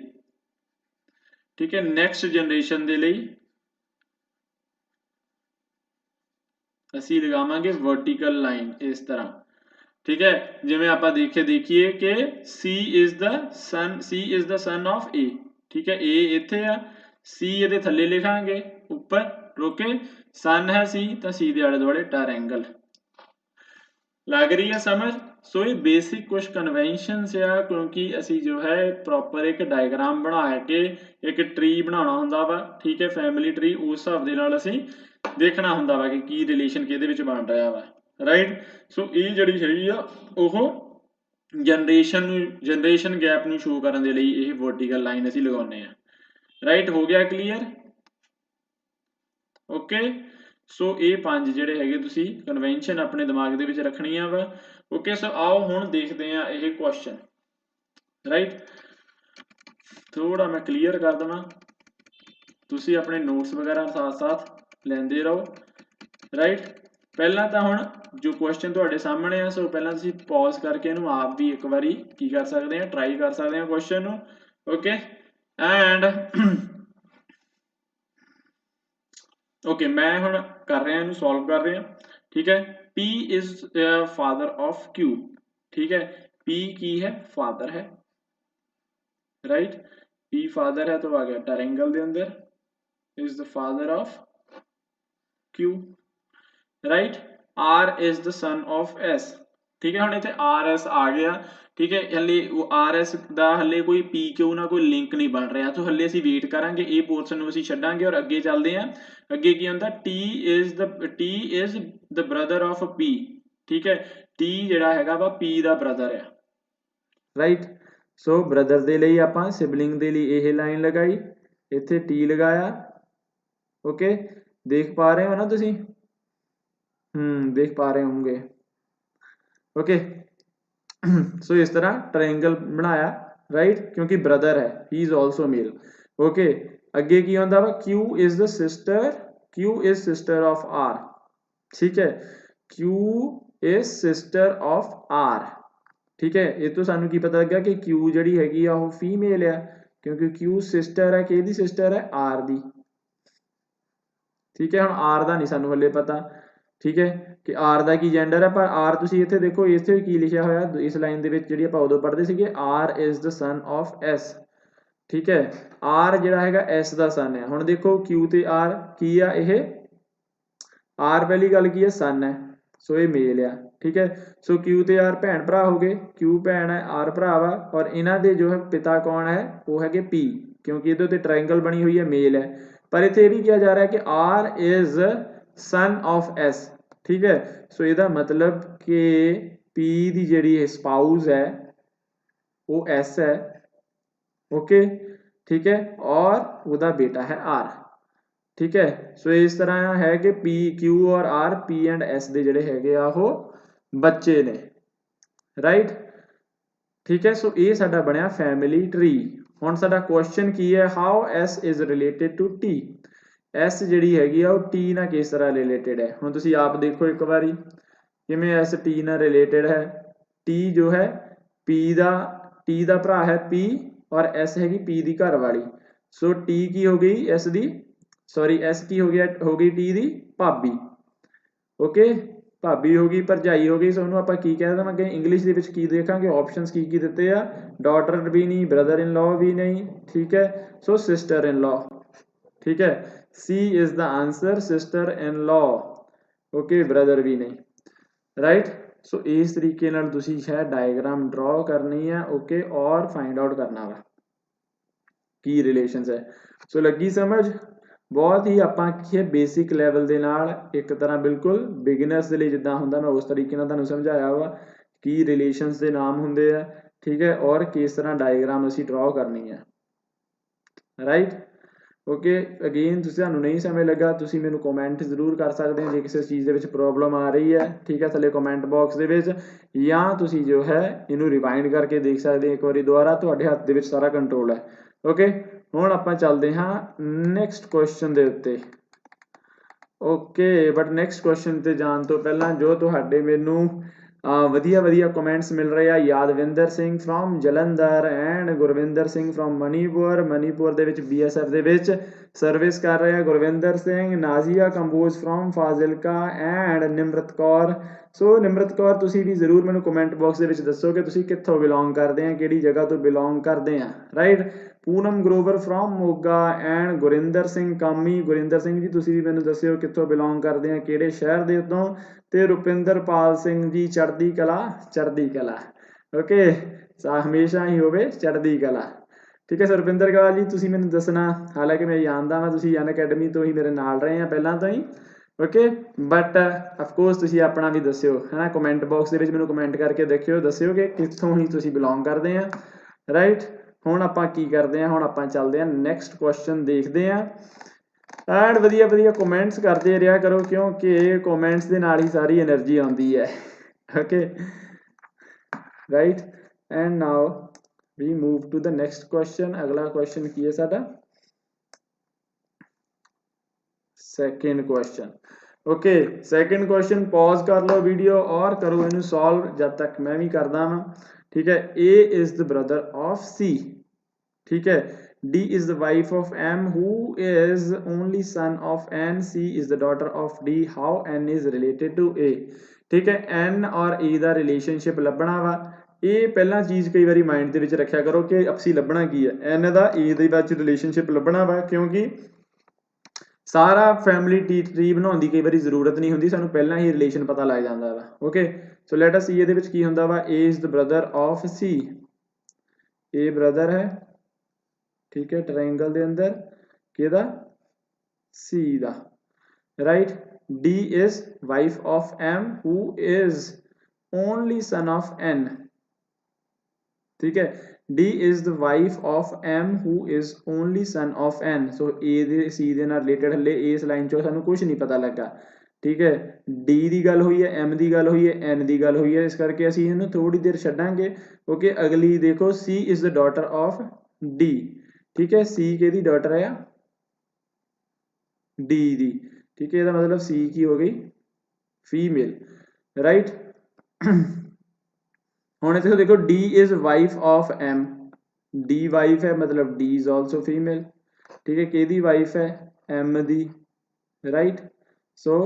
ठीक है, नैक्सट जनरेशन ਦੇ ਲਈ ਅਸੀਂ ਲਗਾਵਾਂਗੇ वर्टिकल लाइन इस तरह, ठीक है। जिवें आपां देखिए कि C is the son of A, ठीक है, A इत्थे आ, C इहदे थल्ले लिखांगे उपर, ओके, सन है C तां C दे आले दुआले ट्रायंगल, लग रही है समझ, ਸੋ ਇਹ ਬੇਸਿਕ ਕੁਝ ਕਨਵੈਨਸ਼ਨਸ ਆ, ਕਿਉਂਕਿ ਅਸੀਂ ਜੋ ਹੈ ਪ੍ਰੋਪਰ ਇੱਕ ਡਾਇਗਰਾਮ ਬਣਾ ਕੇ ਇੱਕ ਟਰੀ ਬਣਾਉਣਾ ਹੁੰਦਾ ਵਾ, ਠੀਕ ਹੈ, ਫੈਮਿਲੀ ਟਰੀ, ਉਸ ਹਿਸਾਬ ਦੇ ਨਾਲ ਅਸੀਂ ਦੇਖਣਾ ਹੁੰਦਾ ਵਾ ਕਿ ਕੀ ਰਿਲੇਸ਼ਨ ਕਿਹਦੇ ਵਿੱਚ ਬਣ ਰਿਹਾ ਵਾ, ਰਾਈਟ। ਸੋ ਇਹ ਜਿਹੜੀ ਹੈਗੀ ਆ ਉਹ ਜਨਰੇਸ਼ਨ ਗੈਪ ਨੂੰ ਸ਼ੋ ਕਰਨ ਦੇ ਲਈ ਇਹ ਵਰਟੀਕਲ ਲਾਈਨ ਅਸੀਂ ਲਗਾਉਂਦੇ ਆ, ਰਾਈਟ। ਹੋ ਗਿਆ ਕਲੀਅਰ? ਓਕੇ। ਸੋ ਇਹ 5 ਜਿਹੜੇ ਹੈਗੇ ਤੁਸੀਂ ਕਨਵੈਨਸ਼ਨ ਆਪਣੇ ਦਿਮਾਗ ਦੇ ਵਿੱਚ ਰੱਖਣੀਆਂ ਵਾ। ਓਕੇ, ਸੋ ਆਓ ਹੁਣ ਦੇਖਦੇ ਆ ਇਹ ਕੁਐਸਚਨ, ਰਾਈਟ। ਥੋੜਾ ਮੈਂ ਕਲੀਅਰ ਕਰ ਦੇਵਾਂ, ਤੁਸੀਂ ਆਪਣੇ ਨੋਟਸ ਵਗੈਰਾ ਸਾਥ ਲੈਂਦੇ ਰਹੋ, ਰਾਈਟ। ਪਹਿਲਾਂ ਤਾਂ ਹੁਣ ਜੋ ਕੁਐਸਚਨ ਤੁਹਾਡੇ ਸਾਹਮਣੇ ਆ, ਸੋ ਪਹਿਲਾਂ ਤੁਸੀਂ ਪੌਜ਼ ਕਰਕੇ ਇਹਨੂੰ ਆਪ ਵੀ ਇੱਕ ਵਾਰੀ ਕੀ ਕਰ ਸਕਦੇ ਆ, ਟਰਾਈ ਕਰ ਸਕਦੇ ਆ ਕੁਐਸਚਨ ਨੂੰ, ਓਕੇ। ਐਂਡ ਓਕੇ, ਮੈਂ ਹੁਣ ਕਰ ਰਿਹਾ ਇਹਨੂੰ ਸੋਲਵ ਕਰ ਰਿਹਾ, ਠੀਕ ਹੈ। P is father of Q, ਠੀਕ ਹੈ। P ਕੀ ਹੈ? ਫਾਦਰ ਹੈ, ਰਾਈਟ। P ਫਾਦਰ ਹੈ ਤਾਂ ਆ ਗਿਆ ਟ੍ਰਾਇੰਗਲ ਦੇ ਅੰਦਰ is the father of Q, right. R is the son of S, ਠੀਕ ਹੈ। ਹੁਣ ਇੱਥੇ RS ਆ ਗਿਆ, ਠੀਕ ਹੈ। ਹਲੇ ਉਹ RS ਦਾ ਹਲੇ ਕੋਈ PQ ਨਾਲ ਕੋਈ ਲਿੰਕ ਨਹੀਂ ਬਣ ਰਿਹਾ, ਸੋ ਹਲੇ ਅਸੀਂ ਵੇਟ ਕਰਾਂਗੇ, ਇਹ ਪੋਰਸ਼ਨ ਨੂੰ ਅਸੀਂ ਛੱਡਾਂਗੇ ਔਰ ਅੱਗੇ ਚੱਲਦੇ ਹਾਂ। ਅੱਗੇ ਕੀ ਹੁੰਦਾ? T is the brother of P, ਠੀਕ ਹੈ। T ਜਿਹੜਾ ਹੈਗਾ ਵਾ P ਦਾ ਬ੍ਰਦਰ ਆ, ਰਾਈਟ। ਸੋ ਬ੍ਰਦਰ ਦੇ ਲਈ ਆਪਾਂ ਸਿਬਲਿੰਗ ਦੇ ਲਈ ਇਹ ਲਾਈਨ ਲਗਾਈ, ਇੱਥੇ T ਲਗਾਇਆ, ਓਕੇ। ਦੇਖ ਪਾ ਰਹੇ ਹੋ ਨਾ ਤੁਸੀਂ? ਦੇਖ ਪਾ ਰਹੇ ਹੋਵੋਗੇ, ਓਕੇ। ਸੋ ਇਸ ਤਰ੍ਹਾਂ ਟ੍ਰਾਇੰਗਲ ਬਣਾਇਆ, ਰਾਈਟ, ਕਿਉਂਕਿ ਬ੍ਰਦਰ ਹੈ, he is also male, okay. ਅੱਗੇ ਕੀ ਹੁੰਦਾ ਵਾ? Q is sister of R, ਠੀਕ ਹੈ। Q is sister of R, ਠੀਕ ਹੈ। ਇਹ ਤੋਂ ਸਾਨੂੰ ਕੀ ਪਤਾ ਲੱਗਾ ਕਿ Q ਜਿਹੜੀ ਹੈਗੀ ਆ ਉਹ ਫੀਮੇਲ ਆ, ਕਿਉਂਕਿ Q ਸਿਸਟਰ ਹੈ, ਕਿਹਦੀ ਸਿਸਟਰ ਹੈ? R ਦੀ, ਠੀਕ ਹੈ। ਹੁਣ R ਦਾ ਨਹੀਂ ਸਾਨੂੰ ਹਲੇ ਪਤਾ, ਠੀਕ ਹੈ, ਕਿ R ਦਾ ਕੀ ਜੈਂਡਰ ਹੈ, ਪਰ R ਤੁਸੀਂ ਇੱਥੇ ਦੇਖੋ, ਇੱਥੇ ਕੀ ਲਿਖਿਆ ਹੋਇਆ ਇਸ ਲਾਈਨ ਦੇ ਵਿੱਚ ਜਿਹੜੀ ਆਪਾਂ ਉਦੋਂ ਪੜ੍ਹਦੇ ਸੀਗੇ, R is the son of S, ਠੀਕ ਹੈ। R ਜਿਹੜਾ ਹੈਗਾ S ਦਾ ਸਨ ਹੈ। ਹੁਣ ਦੇਖੋ Q ਤੇ R ਕੀ ਆ, ਇਹ R ਪਹਿਲੀ ਗੱਲ ਕੀ ਹੈ? ਸਨ ਹੈ, ਸੋ ਇਹ ਮੇਲ ਆ, ਠੀਕ ਹੈ। ਸੋ Q ਤੇ R ਭੈਣ ਭਰਾ ਹੋ ਗਏ, Q ਭੈਣ ਹੈ, R ਭਰਾ ਵਾ, ਔਰ ਇਹਨਾਂ ਦੇ ਜੋ ਹੈ ਪਿਤਾ ਕੌਣ ਹੈ? ਉਹ ਹੈਗੇ P, ਕਿਉਂਕਿ ਇਹਦੇ ਉੱਤੇ ਟ੍ਰਾਇੰਗਲ ਬਣੀ ਹੋਈ ਹੈ, ਮੇਲ ਹੈ। ਪਰ ਇੱਥੇ ਇਹ ਵੀ ਕਿਹਾ ਜਾ ਰਿਹਾ ਕਿ R is son of S, ਠੀਕ ਹੈ। ਸੋ ਇਹਦਾ ਮਤਲਬ ਕਿ P ਦੀ ਜਿਹੜੀ ਸਪਾਊਸ ਹੈ ਉਹ S ਹੈ, ਓਕੇ, ਠੀਕ ਹੈ, ਔਰ ਉਹਦਾ ਬੇਟਾ ਹੈ R, ਠੀਕ ਹੈ। ਸੋ ਇਸ ਤਰ੍ਹਾਂ ਹੈ ਕਿ P, Q ਔਰ R, P ਐਂਡ S ਦੇ ਜਿਹੜੇ ਹੈਗੇ ਆ ਉਹ ਬੱਚੇ ਨੇ, ਰਾਈਟ, ਠੀਕ ਹੈ। ਸੋ ਇਹ ਸਾਡਾ ਬਣਿਆ ਫੈਮਿਲੀ ਟਰੀ। ਹੁਣ ਸਾਡਾ ਕੁਐਸਚਨ ਕੀ ਹੈ? How S is related to T, S ਜਿਹੜੀ ਹੈਗੀ ਆ ਉਹ T ਨਾਲ ਕਿਸ ਤਰ੍ਹਾਂ ਰਿਲੇਟਡ ਹੈ? ਹੁਣ ਤੁਸੀਂ ਆਪ ਦੇਖੋ ਇੱਕ ਵਾਰੀ, ਕਿਵੇਂ S T ਨਾਲ ਰਿਲੇਟਡ ਹੈ? T ਜੋ ਹੈ T ਦਾ ਭਰਾ ਹੈ P, ਔਰ S ਹੈਗੀ P ਦੀ ਘਰ ਵਾਲੀ, ਸੋ T ਕੀ ਹੋ ਗਈ? S ਦੀ, ਸੌਰੀ, S ਕੀ ਹੋ ਗਈ T ਦੀ ਭਾਬੀ, ਓਕੇ, ਭਾਬੀ ਹੋ ਗਈ, ਭਰਜਾਈ ਹੋ ਗਈ। ਸੋ ਉਹਨੂੰ ਆਪਾਂ ਕੀ ਕਹਿ ਦੇਵਾਂਗੇ ਇੰਗਲਿਸ਼ ਦੇ ਵਿੱਚ? ਕੀ ਦੇਖਾਂਗੇ ਆਪਸ਼ਨਸ ਕੀ ਦਿੱਤੇ ਆ? ਡਾਟਰ ਵੀ ਨਹੀਂ, ਬ੍ਰਦਰ ਇਨ ਲਾਅ ਵੀ ਨਹੀਂ, ਠੀਕ ਹੈ। ਸੋ ਸਿਸਟਰ ਇਨ ਲਾਅ, ਠੀਕ ਹੈ। C is the answer, sister in law, okay, brother ਵੀ ਨਹੀਂ, ਰਾਈਟ। ਸੋ ਇਸ ਤਰੀਕੇ ਨਾਲ ਤੁਸੀਂ ਹੈ ਡਾਇਗਰਾਮ ਡਰਾ ਕਰਨੀ ਹੈ, ਓਕੇ, ਔਰ ਫਾਈਂਡ ਆਊਟ ਕਰਨਾ ਵਾ ਕੀ ਰਿਲੇਸ਼ਨਸ ਹੈ। ਸੋ ਲੱਗੀ ਸਮਝ? ਬਹੁਤ ਹੀ ਆਪਾਂ ਕੀ ਹੈ ਬੇਸਿਕ ਲੈਵਲ ਦੇ ਨਾਲ, ਇੱਕ ਤਰ੍ਹਾਂ ਬਿਲਕੁਲ ਬਿਗਨਰਸ ਦੇ ਲਈ ਜਿੱਦਾਂ ਹੁੰਦਾ, ਮੈਂ ਉਸ ਤਰੀਕੇ ਨਾਲ ਤੁਹਾਨੂੰ ਸਮਝਾਇਆ ਵਾ ਕੀ ਰਿਲੇਸ਼ਨਸ ਦੇ ਨਾਮ ਹੁੰਦੇ ਆ, ਠੀਕ ਹੈ, ਔਰ ਕਿਸ ਤਰ੍ਹਾਂ ਡਾਇਗਰਾਮ ਅਸੀਂ ਡਰਾ ਕਰਨੀ ਹੈ, ਰਾਈਟ, ਓਕੇ। ਅਗੇਨ ਤੁਹਾਨੂੰ ਨਹੀਂ ਸਮਝ ਲੱਗਾ, ਤੁਸੀਂ ਮੈਨੂੰ ਕਮੈਂਟ ਜ਼ਰੂਰ ਕਰ ਸਕਦੇ ਹੋ ਜੇ ਕਿਸੇ ਚੀਜ਼ ਦੇ ਵਿੱਚ ਪ੍ਰੋਬਲਮ ਆ ਰਹੀ ਹੈ, ਠੀਕ ਹੈ, ਥੱਲੇ ਕਮੈਂਟ ਬਾਕਸ ਦੇ ਵਿੱਚ, ਜਾਂ ਤੁਸੀਂ ਜੋ ਹੈ ਇਹਨੂੰ ਰਿਵਾਈਂਡ ਕਰਕੇ ਦੇਖ ਸਕਦੇ ਹੋ ਇੱਕ ਵਾਰੀ ਦੁਬਾਰਾ, ਤੁਹਾਡੇ ਹੱਥ ਦੇ ਵਿੱਚ ਸਾਰਾ ਕੰਟਰੋਲ ਹੈ, ਓਕੇ। ਹੁਣ ਆਪਾਂ ਚੱਲਦੇ ਹਾਂ ਨੈਕਸਟ ਕੁਐਸਚਨ ਦੇ ਉੱਤੇ, ਓਕੇ। ਬਟ ਨੈਕਸਟ ਕੁਐਸਚਨ ਤੇ ਜਾਣ ਤੋਂ ਪਹਿਲਾਂ ਜੋ ਤੁਹਾਡੇ ਮੈਨੂੰ ਵਧੀਆ ਕਮੈਂਟਸ ਮਿਲ ਰਹੇ ਆ, Yadvinder Singh from Jalandhar and Gurvinder Singh from Manipur ਦੇ ਵਿੱਚ BSF ਦੇ ਵਿੱਚ ਸਰਵਿਸ ਕਰ ਰਹੇ ਆ Gurvinder Singh, Nazia Kamboj from Fazilka and Nimrat Kaur so Nimrat Kaur ਤੁਸੀਂ ਵੀ ਜ਼ਰੂਰ ਮੈਨੂੰ ਕਮੈਂਟ ਬਾਕਸ ਦੇ ਵਿੱਚ ਦੱਸੋ ਕਿ ਤੁਸੀਂ ਕਿੱਥੋਂ ਬਿਲੋਂਗ ਕਰਦੇ ਆ, ਕਿਹੜੀ ਜਗ੍ਹਾ ਤੋਂ ਬਿਲੋਂਗ ਕਰਦੇ ਆ, right. Poonam Grover from Moga and Gurinder Singh ਕਾਮੀ, ਗੁਰਿੰਦਰ ਸਿੰਘ ਜੀ ਤੁਸੀਂ ਵੀ ਮੈਨੂੰ ਦੱਸਿਓ ਕਿੱਥੋਂ ਬਿਲੋਂਗ ਕਰਦੇ ਆ, ਕਿਹੜੇ ਸ਼ਹਿਰ ਦੇ ਉੱਤੋਂ। ਤੇ ਰੁਪਿੰਦਰਪਾਲ ਸਿੰਘ ਜੀ ਚੜ੍ਹਦੀ ਕਲਾ, ਚੜ੍ਹਦੀ ਕਲਾ, ਓਕੇ, ਹਮੇਸ਼ਾ ਹੀ ਹੋਵੇ ਚੜ੍ਹਦੀ ਕਲਾ, ਠੀਕ ਹੈ। ਸਰ ਰੁਪਿੰਦਰ ਕੌਰ ਜੀ ਤੁਸੀਂ ਮੈਨੂੰ ਦੱਸਣਾ, ਹਾਲਾਂਕਿ ਮੈਂ ਜਾਣਦਾ ਵਾਂ ਤੁਸੀਂ ਅਨਅਕੈਡਮੀ ਤੋਂ ਹੀ ਮੇਰੇ ਨਾਲ ਰਹੇ ਆ ਪਹਿਲਾਂ ਤੋਂ ਹੀ, ਓਕੇ, ਬਟ ਅਫਕੋਰਸ ਤੁਸੀਂ ਆਪਣਾ ਵੀ ਦੱਸਿਓ ਹੈ ਨਾ, ਕਮੈਂਟ ਬਾਕਸ ਦੇ ਵਿੱਚ ਮੈਨੂੰ ਕਮੈਂਟ ਕਰਕੇ ਦੇਖਿਓ, ਦੱਸਿਓ ਕਿ ਕਿੱਥੋਂ ਹੀ ਤੁਸੀਂ ਬਿਲੋਂਗ ਕਰਦੇ ਆ, ਰਾਈਟ। ਹੁਣ ਆਪਾਂ ਕੀ ਕਰਦੇ ਆ, ਹੁਣ ਆਪਾਂ ਚੱਲਦੇ ਆ ਨੈਕਸਟ ਕੁਐਸਚਨ ਦੇਖਦੇ ਆ। ਐਂਡ ਵਧੀਆ ਵਧੀਆ ਕਮੈਂਟਸ ਕਰਦੇ ਰਿਹਾ ਕਰੋ ਕਿਉਂਕਿ ਕਮੈਂਟਸ ਦੇ ਨਾਲ ਹੀ ਸਾਰੀ એનર્ਜੀ ਆਉਂਦੀ ਹੈ, okay, right. And now we move to the next question. ਅਗਲਾ ਕੁਐਸਚਨ ਕੀ ਹੈ ਸਾਡਾ, second question, okay. Second question pause ਕਰ ਲਓ ਵੀਡੀਓ ਔਰ ਕਰੋ ਇਹਨੂੰ ਸੋਲਵ ਜਦ ਤੱਕ ਮੈਂ ਵੀ ਕਰਦਾ ਵਾਂ, ਠੀਕ ਹੈ। A is the brother of C, ठीक है। D is the wife of M, who is only son of N, C is the daughter of D, how N is related to A, ठीक है। N और A the relationship ਲੱਭਣਾ ਵਾ। ਇਹ ਪਹਿਲਾਂ ਚੀਜ਼ ਕਈ ਵਾਰੀ ਮਾਈਂਡ ਦੇ ਵਿੱਚ ਰੱਖਿਆ ਕਰੋ ਕਿ ਅਸੀਂ ਲੱਭਣਾ ਕੀ ਹੈ, N ਦਾ A ਦੇ ਵਿੱਚ ਰਿਲੇਸ਼ਨਸ਼ਿਪ ਲੱਭਣਾ ਵਾ, ਕਿਉਂਕਿ ਸਾਰਾ ਫੈਮਿਲੀ ਟਰੀ ਬਣਾਉਣ ਦੀ ਕਈ ਵਾਰੀ ਜ਼ਰੂਰਤ ਨਹੀਂ ਹੁੰਦੀ, ਸਾਨੂੰ ਪਹਿਲਾਂ ਹੀ ਰਿਲੇਸ਼ਨ ਪਤਾ ਲੱਗ ਜਾਂਦਾ ਵਾ, ਓਕੇ। ਸੋ ਲੈਟ ਅਸ ਸੀ ਇਹਦੇ ਵਿੱਚ ਕੀ ਹੁੰਦਾ ਵਾ, A is the brother of C, A brother ਹੈ, ਠੀਕ ਹੈ, ਟ੍ਰਾਇੰਗਲ ਦੇ ਅੰਦਰ ਕਿਹਦਾ, C the, right. D is wife of M, who is only son of N, ठीक है। D is the wife of M, who is only son of N, so A ਦੇ C ਦੇ ਨਾਲ ਰਿਲੇਟਡ ਹਲੇ ਇਸ ਲਾਈਨ ਚੋਂ ਸਾਨੂੰ ਕੁਝ ਨਹੀਂ ਪਤਾ ਲੱਗਾ, ਠੀਕ ਹੈ। D ਦੀ ਗੱਲ ਹੋਈ ਹੈ, M ਦੀ ਗੱਲ ਹੋਈ ਹੈ, N ਦੀ ਗੱਲ ਹੋਈ ਹੈ, ਇਸ ਕਰਕੇ ਅਸੀਂ ਇਹਨੂੰ ਥੋੜੀ ਦੇਰ ਛੱਡਾਂਗੇ, ਓਕੇ। ਅਗਲੀ ਦੇਖੋ, C is the daughter of D, ठीक है। C ਕਿਹਦੀ ਡਾਟਰ ਆ, D ਦੀ, ਠੀਕ ਹੈ। ਇਹਦਾ ਮਤਲਬ C ਕੀ ਹੋ ਗਈ, ਫੀਮੇਲ, ਰਾਈਟ। ਹੁਣ ਇੱਥੇ ਦੇਖੋ D is wife of M, D wife ਹੈ ਮਤਲਬ D is also female, ਠੀਕ ਹੈ। ਕਿਹਦੀ ਵਾਈਫ ਹੈ, M ਦੀ, ਰਾਈਟ। ਸੋ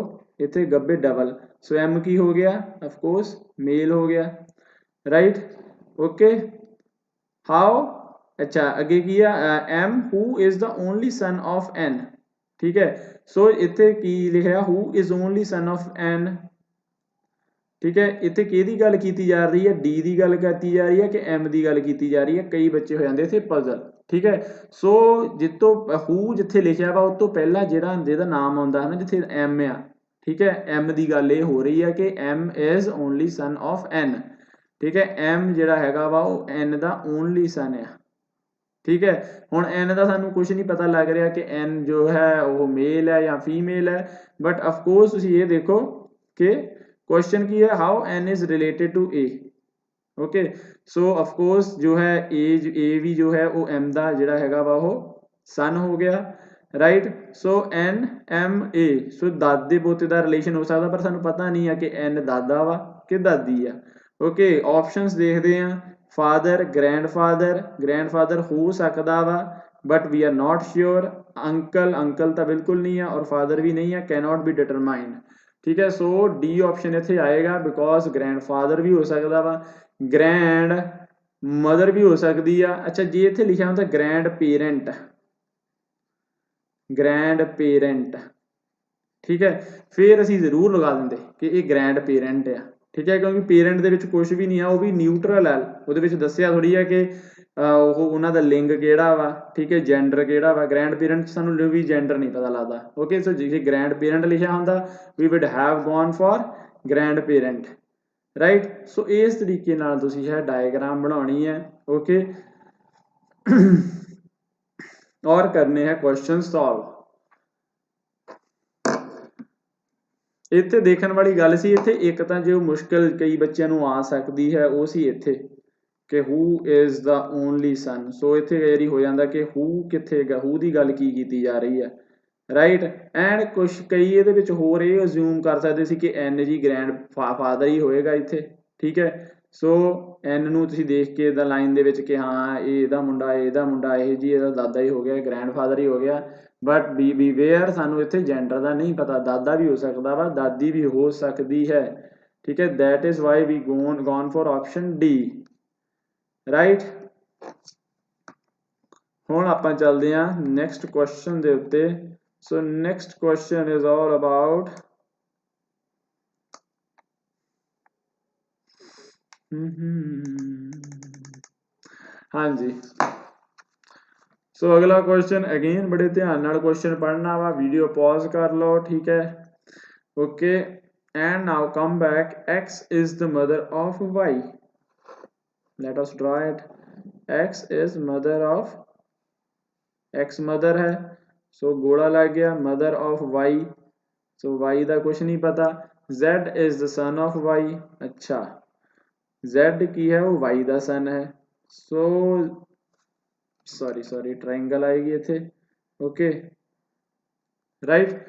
ਇੱਥੇ ਗੱਬੇ ਡਬਲ, ਸੋ M ਕੀ ਹੋ ਗਿਆ, ਆਫ ਕੋਰਸ ਮੇਲ ਹੋ ਗਿਆ, ਰਾਈਟ, ਓਕੇ। ਹਾਊ, ਅੱਛਾ ਅੱਗੇ ਕੀ ਆ, M who is the only son of N, ਠੀਕ ਹੈ। ਸੋ ਇੱਥੇ ਕੀ ਲਿਖਿਆ, who is only son of N, ਠੀਕ ਹੈ। ਇੱਥੇ ਕਿਹਦੀ ਗੱਲ ਕੀਤੀ ਜਾ ਰਹੀ ਹੈ, D ਦੀ ਗੱਲ ਕੀਤੀ ਜਾ ਰਹੀ ਹੈ ਕਿ M ਦੀ ਗੱਲ ਕੀਤੀ ਜਾ ਰਹੀ ਹੈ, ਕਈ ਬੱਚੇ ਹੋ ਜਾਂਦੇ ਇੱਥੇ ਪਜ਼ਲ, ਠੀਕ ਹੈ। ਸੋ ਜਿੱਤੋਂ who ਜਿੱਥੇ ਲਿਖਿਆ ਵਾ ਉਹ ਤੋਂ ਪਹਿਲਾਂ ਜਿਹਦਾ ਨਾਮ ਆਉਂਦਾ ਹੈ ਨਾ, ਜਿੱਥੇ M ਆ, ਠੀਕ ਹੈ, M ਦੀ ਗੱਲ ਇਹ ਹੋ ਰਹੀ ਹੈ ਕਿ M is only son of N, ਠੀਕ ਹੈ। M ਜਿਹੜਾ ਹੈਗਾ ਵਾ ਉਹ N ਦਾ ਓਨਲੀ ਸਨ ਆ, ਠੀਕ ਹੈ। ਹੁਣ N ਦਾ ਸਾਨੂੰ ਕੁਝ ਨਹੀਂ ਪਤਾ ਲੱਗ ਰਿਹਾ ਕਿ N ਜੋ ਹੈ ਉਹ ਮੇਲ ਹੈ ਜਾਂ ਫੀਮੇਲ ਹੈ, ਬਟ ਅਫਕੋਰਸ ਤੁਸੀਂ ਇਹ ਦੇਖੋ ਕਿ क्वेश्चन की है, how N is related to A, okay. So of course जो है A भी जो है वो M ਦਾ ਜਿਹੜਾ ਹੈਗਾ ਵਾ ਉਹ ਸਨ ਹੋ ਗਿਆ, right. So N M A, ਸੋ ਦਾਦੇ ਪੋਤੇ ਦਾ ਰਿਲੇਸ਼ਨ ਹੋ ਸਕਦਾ, ਪਰ ਸਾਨੂੰ ਪਤਾ ਨਹੀਂ ਹੈ ਕਿ N ਦਾਦਾ ਵਾ ਕਿ ਦਾਦੀ ਆ, ਓਕੇ। ਆਪਸ਼ਨਸ ਦੇਖਦੇ ਆ, ਫਾਦਰ, ਗ੍ਰੈਂਡਫਾਦਰ ਹੋ ਸਕਦਾ ਵਾ, but we are not sure. Uncle ਤਾਂ ਬਿਲਕੁਲ ਨਹੀਂ ਆ ਔਰ ਫਾਦਰ ਵੀ ਨਹੀਂ ਆ, ਕੈਨੋਟ ਬੀ ਡਿਟਰਮਾਈਨਡ, ਠੀਕ ਹੈ। ਸੋ ਡੀ ਆਪਸ਼ਨ ਇੱਥੇ ਆਏਗਾ, ਬਿਕੋਜ਼ ਗ੍ਰੈਂਡਫਾਦਰ ਵੀ ਹੋ ਸਕਦਾ ਵਾ, ਗ੍ਰੈਂਡ ਮਦਰ ਵੀ ਹੋ ਸਕਦੀ ਆ। ਅੱਛਾ ਜੇ ਇੱਥੇ ਲਿਖਿਆ ਹੁੰਦਾ ਗ੍ਰੈਂਡ ਪੇਰੈਂਟ, ਠੀਕ ਹੈ, ਫਿਰ ਅਸੀਂ ਜ਼ਰੂਰ ਲਗਾ ਦਿੰਦੇ ਕਿ ਇਹ ਗ੍ਰੈਂਡ ਪੇਰੈਂਟ ਆ, ਠੀਕ ਹੈ, ਕਿਉਂਕਿ ਪੇਰੈਂਟ ਦੇ ਵਿੱਚ ਕੁਝ ਵੀ ਨਹੀਂ ਆ, ਉਹ ਵੀ ਨਿਊਟਰਲ ਹੈ, ਉਹਦੇ ਵਿੱਚ ਦੱਸਿਆ ਥੋੜੀ ਹੈ ਕਿ ਉਹ ਉਹਨਾਂ ਦਾ ਲਿੰਗ ਕਿਹੜਾ ਵਾ, ਠੀਕ ਹੈ, ਜੈਂਡਰ ਕਿਹੜਾ ਵਾ। ਗ੍ਰੈਂਡ ਪੇਰੈਂਟ ਸਾਨੂੰ ਵੀ ਜੈਂਡਰ ਨਹੀਂ ਪਤਾ ਲੱਗਦਾ, ਓਕੇ। ਸੋ ਜੇ ਗ੍ਰੈਂਡ ਪੇਰੈਂਟ ਲਿਖਿਆ ਹੁੰਦਾ we would have gone for grandparent, right. So ਇਸ ਤਰੀਕੇ ਨਾਲ ਤੁਸੀਂ ਇਹ ਡਾਇਗਰਾਮ ਬਣਾਉਣੀ ਹੈ, ਓਕੇ, ਔਰ ਕਰਨੇ ਹੈ ਕੁਐਸਚਨ ਸੋਲਵ। ਇੱਥੇ ਦੇਖਣ ਵਾਲੀ ਗੱਲ ਸੀ, ਇੱਥੇ ਇੱਕ ਤਾਂ ਜੋ ਮੁਸ਼ਕਿਲ ਕਈ ਬੱਚਿਆਂ ਨੂੰ ਆ ਸਕਦੀ ਹੈ ਉਹ ਸੀ ਇੱਥੇ ਕਿ who is the only son, ਸੋ ਇੱਥੇ ਵਾਰੀ ਹੋ ਜਾਂਦਾ ਕਿ who ਕਿੱਥੇ ਹੈਗਾ, who ਦੀ ਗੱਲ ਕੀ ਕੀਤੀ ਜਾ ਰਹੀ ਹੈ, ਰਾਈਟ। ਐਂਡ ਕੁਛ ਕਈ ਇਹਦੇ ਵਿੱਚ ਹੋਰ ਇਹ ਅਜ਼ਿਊਮ ਕਰ ਸਕਦੇ ਸੀ ਕਿ N ਜੀ ਗ੍ਰੈਂਡ ਫਾਦਰ ਹੀ ਹੋਏਗਾ ਇੱਥੇ, ਠੀਕ ਹੈ। ਸੋ N ਨੂੰ ਤੁਸੀਂ ਦੇਖ ਕੇ ਇਹਦਾ ਲਾਈਨ ਦੇ ਵਿੱਚ ਕਿ ਹਾਂ ਇਹ ਇਹਦਾ ਮੁੰਡਾ ਇਹ ਜੀ ਇਹਦਾ ਦਾਦਾ ਹੀ ਹੋ ਗਿਆ, ਗ੍ਰੈਂਡਫਾਦਰ ਹੀ ਹੋ ਗਿਆ, ਬਟ ਬੀ ਵੇਅਰ ਸਾਨੂੰ ਇੱਥੇ ਜੈਂਡਰ ਦਾ ਨਹੀਂ ਪਤਾ, ਦਾਦਾ ਵੀ ਹੋ ਸਕਦਾ ਵਾ, ਦਾਦੀ ਵੀ ਹੋ ਸਕਦੀ ਹੈ, ठीक है, that is why we gone for option D, right. ਹੁਣ ਆਪਾਂ ਚੱਲਦੇ ਹਾਂ ਨੈਕਸਟ ਕੁਐਸਚਨ ਦੇ ਉੱਤੇ। So next question is all about ਹਾਂਜੀ। ਸੋ ਅਗਲਾ ਕੁਐਸਚਨ ਅਗੇਨ ਬੜੇ ਧਿਆਨ ਨਾਲ ਕੁਐਸਚਨ ਪੜ੍ਹਨਾ ਵਾ, ਵੀਡੀਓ ਪੌਜ਼ ਕਰ ਲਓ, ਠੀਕ ਹੈ, okay. And now come back, x is the mother of y. Let us draw it. x is mother of, x mother है, so गोला लग गया, mother of y, so y का कुछ नहीं पता। z is the son of y, अच्छा z की है वो y का son है, so सॉरी ट्रायंगल आएगी इथे, okay, right.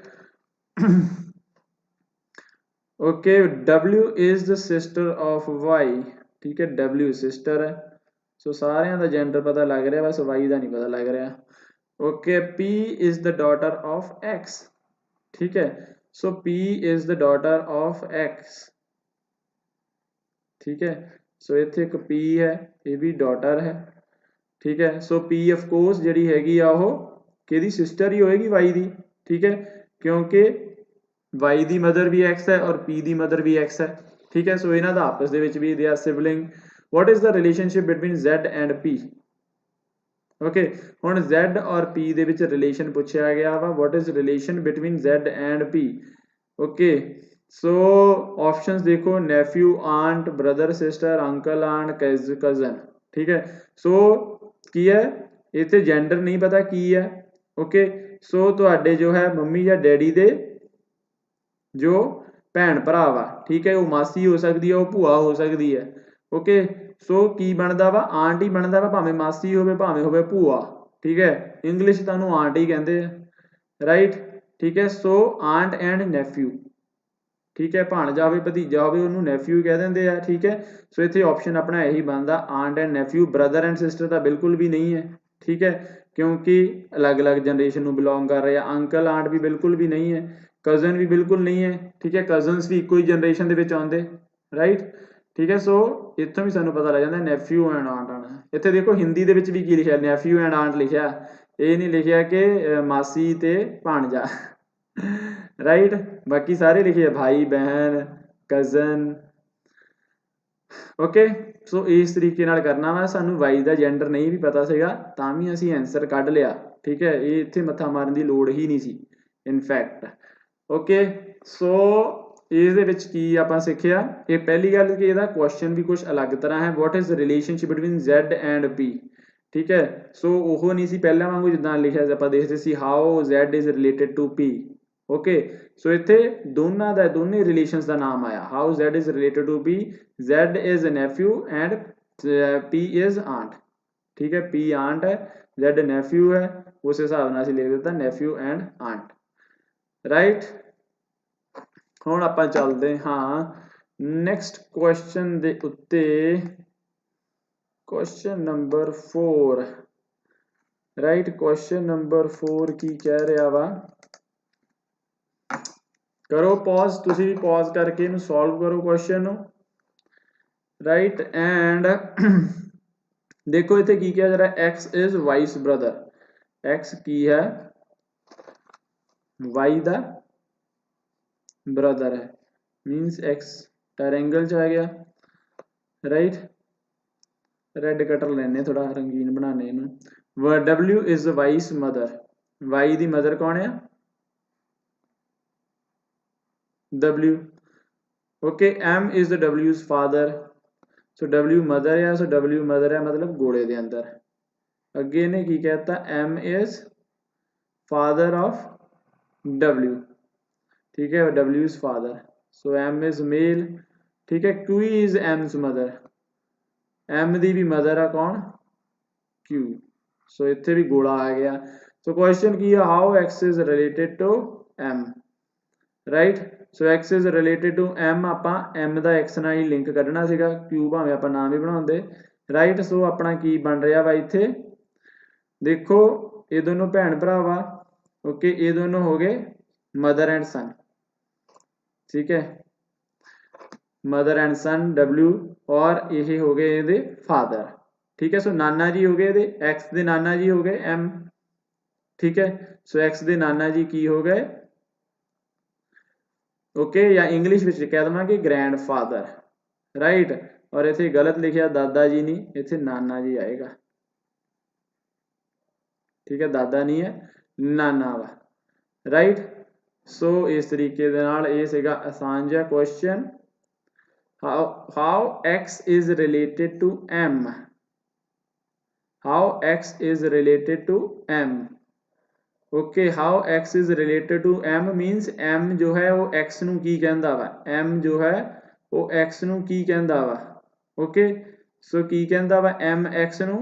Okay, W is the sister of Y, ठीक है, W सिस्टर है, सो सारे का जेंडर पता लग रहा, बस Y का नहीं पता लग रहा। Okay, P is the daughter of X, ठीक है, सो P is the daughter of X, ठीक है, सो इत्थे एक P है, ये भी डॉटर है, ठीक है, सो P ऑफ कोर्स जिहड़ी हैगी आ ओह किहदी सिस्टर ही होएगी Y दी, ठीक है, क्योंकि y ਦੀ ਮਦਰ ਵੀ x ਹੈ ਔਰ p ਦੀ ਮਦਰ ਵੀ x ਹੈ, ਠੀਕ ਹੈ, ਸੋ ਇਹਨਾਂ ਦਾ ਆਪਸ ਦੇ ਵਿੱਚ ਵੀ they are sibling. What is the relationship between z and p, okay, ਹੁਣ z ਔਰ p ਦੇ ਵਿੱਚ ਰਿਲੇਸ਼ਨ ਪੁੱਛਿਆ ਗਿਆ ਵਾ, what is relation between z and p, okay. So options ਦੇਖੋ, nephew, aunt, brother, sister, uncle, aunt, cousin, ਠੀਕ ਹੈ, ਸੋ ਕੀ ਹੈ ਇੱਥੇ ਜੈਂਡਰ ਨਹੀਂ ਪਤਾ ਕੀ ਹੈ, ਓਕੇ, ਸੋ ਤੁਹਾਡੇ ਜੋ ਹੈ ਮੰਮੀ ਜਾਂ ਡੈਡੀ ਦੇ जो भैन भरा वा, ठीक है, वो मासी हो सकती है, वो भूआ हो सकती है, ओके, सो की बनता वा आंट ही बनता वा, भावें मासी होवे भावें होवे भूआ, ठीक है, इंग्लिश तुहानू आंट ही कहते हैं, राइट, ठीक है, सो आंट एंड नैफ्यू, ठीक है, भाणजा होवे भतीजा होवे उन्होंने नैफ्यू कह देंगे हैं, ठीक है, सो इत्थे ऑप्शन अपना यही बनता aunt and nephew. Brother and sister तो बिल्कुल भी नहीं है, ठीक है, क्योंकि अलग अलग जनरेशन में बिलोंग कर रहे हैं। अंकल आंट भी बिल्कुल भी नहीं है, कजन भी बिल्कुल नहीं है, ठीक है, कजनस भी इको ही जनरेशन के आते, राइट, ठीक है, सो इतों भी सानू पता लग जाता नैफ्यू एंड आंट आना। इतने देखो हिंदी के भी की लिखा नैफ्यू एंड आंट लिखा, ये नहीं लिखा कि मासी ते भाणजा, राइट, बाकी सारे लिखे भाई बहन कजन, ओके। सो इस तरीके नाल करना वा, सानू वाई का जेंडर नहीं भी पता सीगा तां भी असीं आंसर कढ लिया, ठीक है, ये इत्थे मत्था मारन की लोड़ ही नहीं सी इनफैक्ट, ओके। सो इहदे विच की आपां सिੱਖਿਆ, ये पहली गल कि इहदा क्वेश्चन भी कुछ अलग तरह है, what is the relationship between Z and P, ठीक है, सो ओह नहीं सी पहले वांगू जिद्दां लिखिआ आपां देखदे सी how Z is related to P, okay, so इत्थे दोनों का दोनों रिलेशनस का नाम आया, how Z is related to P, Z is nephew and P is aunt, ठीक है, P आंट है, Z नेफ्यू है, उस हिसाब नाल असीं लिख दित्ता नेफ्यू एंड आंट, राइट। हुण आपां चलदे हाँ नैक्सट क्वेश्चन दे उत्ते, question number 4, right, question number 4 की कह रहा वा, करो पॉज, तुसीं भी पॉज करके इनू सॉल्व करो क्वेश्चन, राइट, एंड देखो इत्थे की कहा जा रहा है, x is vice brother, x की है वाई दा ब्रदर है, मीन्स एक्स ट्रायंगल च आ गया, राइट, रेड कटर लेने थोड़ा रंगीन बनाने इनू। W is wife's mother, wife दी मदर कौन है, W, okay, M is the W's father, so W mother है, सो W मदर है मतलब गोले दे अंदर, अगे ने की कहता M is father of W, ठीक है, W is father, so M is male, ठीक है, Q is M's mother, M दी भी मदर है कौन, Q, सो इत्थे भी गोला आ गया। सो क्वेश्चन की है how X is related to M, right, so X is related to M, आपां M दा X नाल ही लिंक कढना सीगा, Q भावें आपां नाम ही बनाउंदे, राइट, सो अपना की बन रहा वा इत्थे देखो, ये दोनों भैन भरा वा, ओके, ये दोनों हो गए मदर एंड सन, ठीक है, ਮਦਰ ਐਂਡ ਸਨ W, ਔਰ ਇਹ ਹੋ ਗਏ ਇਹਦੇ ਫਾਦਰ। ਠੀਕ ਹੈ, ਸੋ ਨਾਨਾ ਜੀ ਹੋ ਗਏ ਇਹਦੇ, x ਦੇ ਨਾਨਾ ਜੀ ਹੋ ਗਏ M। ਠੀਕ ਹੈ, ਸੋ x ਦੇ ਨਾਨਾ ਜੀ ਕੀ ਹੋ ਗਏ, ਓਕੇ, ਜਾਂ ਇੰਗਲਿਸ਼ ਵਿੱਚ ਕਹਿ ਦੇਵਾਂਗੇ ਗ੍ਰੈਂਡ ਫਾਦਰ, ਰਾਈਟ। ਔਰ ਇੱਥੇ ਗਲਤ ਲਿਖਿਆ ਦਾਦਾ ਜੀ ਨਹੀਂ, ਇੱਥੇ ਨਾਨਾ ਜੀ ਆਏਗਾ। ਠੀਕ ਹੈ, ਦਾਦਾ ਨਹੀਂ ਹੈ, ਨਾਨਾ ਵਾ, ਰਾਈਟ। ਸੋ ਇਸ ਤਰੀਕੇ ਦੇ ਨਾਲ ਇਹ ਸੀਗਾ ਆਸਾਨ ਜਿਹਾ question. how x is related to M, how x is related to M, okay, how x is related to M means M ਜੋ ਹੈ ਉਹ x ਨੂੰ ਕੀ ਕਹਿੰਦਾ ਵਾ, M ਜੋ ਹੈ ਉਹ x ਨੂੰ ਕੀ ਕਹਿੰਦਾ ਵਾ, ਓਕੇ। ਸੋ ਕੀ ਕਹਿੰਦਾ ਵਾ M x ਨੂੰ,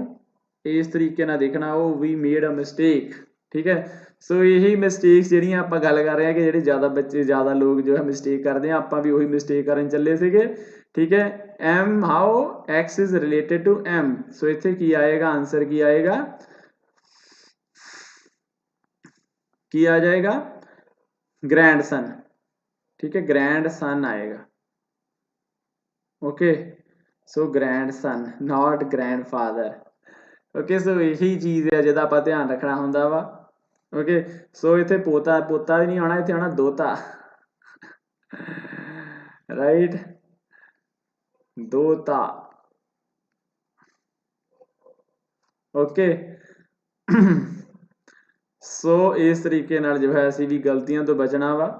ਇਸ ਤਰੀਕੇ ਨਾਲ ਦੇਖਣਾ, ਉਹ ਵੀ ਮੇਡ ਅ ਮਿਸਟੇਕ। ਠੀਕ ਹੈ, ਸੋ ਇਹੀ ਮਿਸਟੇਕਸ ਜਿਹੜੀਆਂ ਆਪਾਂ ਗੱਲ ਕਰ ਰਹੇ ਹਾਂ ਕਿ ਜਿਹੜੇ ਜ਼ਿਆਦਾ ਬੱਚੇ, ਜ਼ਿਆਦਾ ਲੋਕ ਜੋ ਹੈ ਮਿਸਟੇਕ ਕਰਦੇ ਆ, ਆਪਾਂ ਵੀ ਉਹੀ ਮਿਸਟੇਕ ਕਰਨ ਚੱਲੇ ਸੀਗੇ। ਠੀਕ ਹੈ, M, how x is related to M, ਸੋ ਇੱਥੇ ਕੀ ਆਏਗਾ, ਆਂਸਰ ਕੀ ਆਏਗਾ, ਕੀ ਆ ਜਾਏਗਾ, ग्रैंडसन। ठीक है, ग्रैंडसन आएगा, okay. So grandson, not grandfather, okay. So यही चीज़ है जिहदा आपां ध्यान रखना हुंदा वा, ओके। सो इत्थे पोता पोता भी नहीं आना, इत्थे आना दोता, राइट, दोता, ओके। सो इस तरीके नाल जो है असीं भी गलतियां तो बचना वा।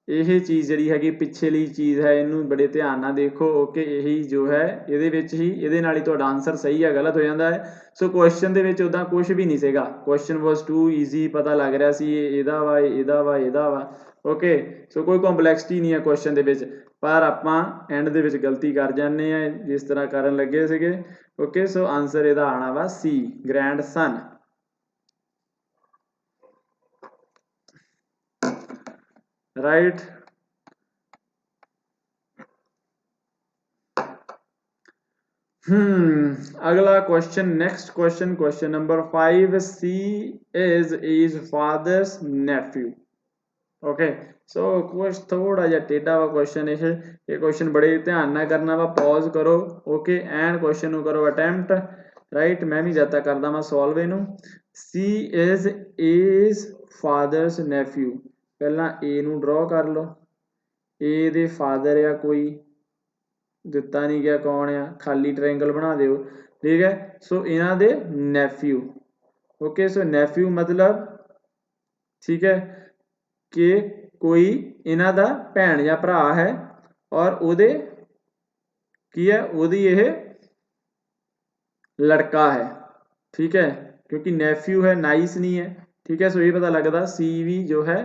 ਇਹ ਚੀਜ਼ ਜਿਹੜੀ ਹੈਗੀ ਪਿਛਲੀ ਚੀਜ਼ ਹੈ, ਇਹਨੂੰ ਬੜੇ ਧਿਆਨ ਨਾਲ ਦੇਖੋ, ਓਕੇ। ਇਹੀ ਜੋ ਹੈ ਇਹਦੇ ਵਿੱਚ ਹੀ, ਇਹਦੇ ਨਾਲ ਹੀ ਤੁਹਾਡਾ ਆਨਸਰ ਸਹੀ ਹੈ ਗਲਤ ਹੋ ਜਾਂਦਾ ਹੈ। ਸੋ ਕੁਐਸਚਨ ਦੇ ਵਿੱਚ ਉਦਾਂ ਕੁਝ ਵੀ ਨਹੀਂ ਸੀਗਾ, ਕੁਐਸਚਨ ਵਾਸ ਟੂ ਈਜ਼ੀ, ਪਤਾ ਲੱਗ ਰਿਹਾ ਸੀ ਇਹਦਾ ਵਾ, ਇਹਦਾ ਵਾ, ਇਹਦਾ ਵਾ, ਓਕੇ। ਸੋ ਕੋਈ ਕੰਪਲੈਕਸਿਟੀ ਨਹੀਂ ਹੈ ਕੁਐਸਚਨ ਦੇ ਵਿੱਚ, ਪਰ ਆਪਾਂ ਐਂਡ ਦੇ ਵਿੱਚ ਗਲਤੀ ਕਰ ਜਾਂਦੇ ਆ ਜਿਸ ਤਰ੍ਹਾਂ ਕਰਨ ਲੱਗੇ ਸੀਗੇ, ਓਕੇ। ਸੋ ਆਨਸਰ ਇਹਦਾ ਆਣਾ ਵਾ C, ग्रैंडसन, राइट। अगला question, next question, question number 5, C is father's nephew, okay. So कुछ थोड़ा जिहा टेढ़ा वा क्वेश्चन, ये क्वेश्चन बड़े ध्यान नाल करना वा, पॉज करो, ओके, एंड क्वेश्चन नूं करो अटैम्प्ट, राइट। मैं भी जद तक करदा मैं सॉल्व इनू। C is father's nephew, पहला A नूं ड्रॉ कर लो, A दे फादर आ कोई, ਦਿੱਤਾ नहीं गया कौन आ, खाली ट्रायंगल बना दिओ, ठीक है। सो इन्हां दे नैफ्यू, ओके। सो नैफ्यू मतलब, ठीक है, कि कोई इन्हां दा भैन या भरा है और उहदे की है, उहदी यह लड़का है, ठीक है, क्योंकि नैफ्यू है, नाइस नहीं है, ठीक है। सो ये पता लगता C भी जो है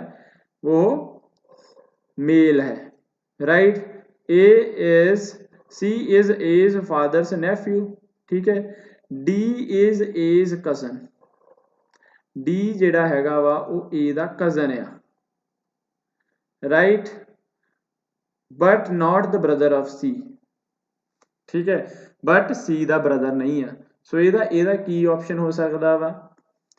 वो मेल है, right. C is father's nephew, ठीक है। D is cousin, D ਜਿਹੜਾ ਹੈਗਾ ਵਾ ਉਹ A ਦਾ cousin ਆ, right, but not the brother of C, ठीक है, but C ਦਾ brother नहीं ਆ। ਸੋ ਇਹਦਾ ਕੀ ਆਪਸ਼ਨ ਹੋ ਸਕਦਾ ਵਾ,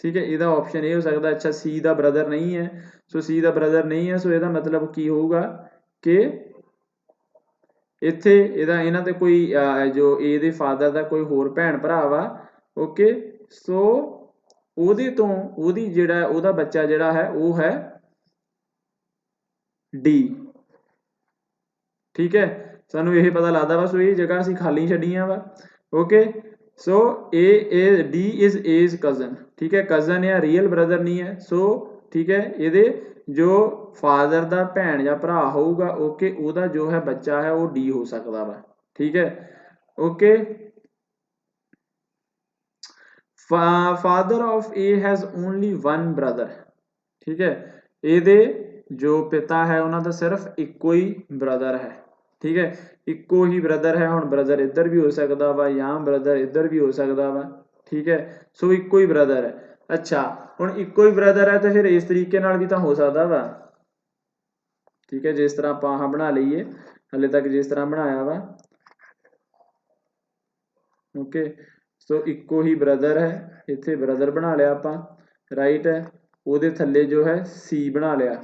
ठीक है, ਇਹਦਾ ਆਪਸ਼ਨ ਇਹ ਹੋ ਸਕਦਾ, ਅੱਛਾ C ਦਾ brother नहीं है, ਸੋ C ਦਾ brother नहीं है, ਸੋ ਇਹਦਾ ਮਤਲਬ ਕੀ ਹੋਊਗਾ ਕਿ ਇੱਥੇ ਇਹਨਾਂ ਤੇ ਕੋਈ ਜੋ A ਦੇ ਫਾਦਰ ਦਾ ਕੋਈ ਹੋਰ ਭੈਣ ਭਰਾ ਵਾ, ਓਕੇ। ਸੋ ਉਹਦੇ ਤੋਂ ਉਹਦੀ ਜਿਹੜਾ ਉਹਦਾ ਬੱਚਾ ਜਿਹੜਾ ਹੈ ਉਹ ਹੈ D, ਠੀਕ ਹੈ। ਸਾਨੂੰ ਇਹ ਪਤਾ ਲੱਗਦਾ ਵਾ, ਸੋ ਇਹ ਜਗ੍ਹਾ ਅਸੀਂ ਖਾਲੀ ਛੱਡੀਆਂ ਵਾ, okay. So D is A's cousin, ਠੀਕ ਹੈ, cousin ਆ, ਰੀਅਲ ਬ੍ਰਦਰ ਨਹੀਂ ਹੈ, ਸੋ ਠੀਕ ਹੈ। ਇਹਦੇ ਜੋ ਫਾਦਰ ਦਾ ਭੈਣ ਜਾਂ ਭਰਾ ਹੋਊਗਾ, ਓਕੇ, ਉਹਦਾ ਜੋ ਹੈ ਬੱਚਾ ਹੈ ਉਹ D ਹੋ ਸਕਦਾ ਵਾ, ਠੀਕ ਹੈ, okay. Father of A has only one brother, ठीक है, ਇਹਦੇ ਜੋ ਪਿਤਾ ਹੈ ਉਹਨਾਂ ਦਾ ਸਿਰਫ ਇੱਕੋ ਹੀ ਬ੍ਰਦਰ ਹੈ, ਠੀਕ ਹੈ, ਇੱਕੋ ਹੀ ਬ੍ਰਦਰ ਹੈ। ਹੁਣ ਬ੍ਰਦਰ ਇੱਧਰ ਵੀ ਹੋ ਸਕਦਾ ਵਾ ਜਾਂ ਬ੍ਰਦਰ ਇੱਧਰ ਵੀ ਹੋ ਸਕਦਾ ਵਾ, ਠੀਕ ਹੈ। ਸੋ ਇੱਕੋ ਹੀ ਬ੍ਰਦਰ ਹੈ, ਅੱਛਾ। ਹੁਣ ਇੱਕੋ ਹੀ ਬ੍ਰਦਰ ਹੈ ਤਾਂ ਫਿਰ ਇਸ ਤਰੀਕੇ ਨਾਲ ਵੀ ਤਾਂ ਹੋ ਸਕਦਾ ਵਾ, ठीक है, जिस तरह आप आह बना लीए हले तक जिस तरह बनाया वा, ओके। सो इक्को ही ब्रदर है, इत्थे ब्रदर बना लिया आपां, राइट है, उहदे थल्ले जो है C बना लिया,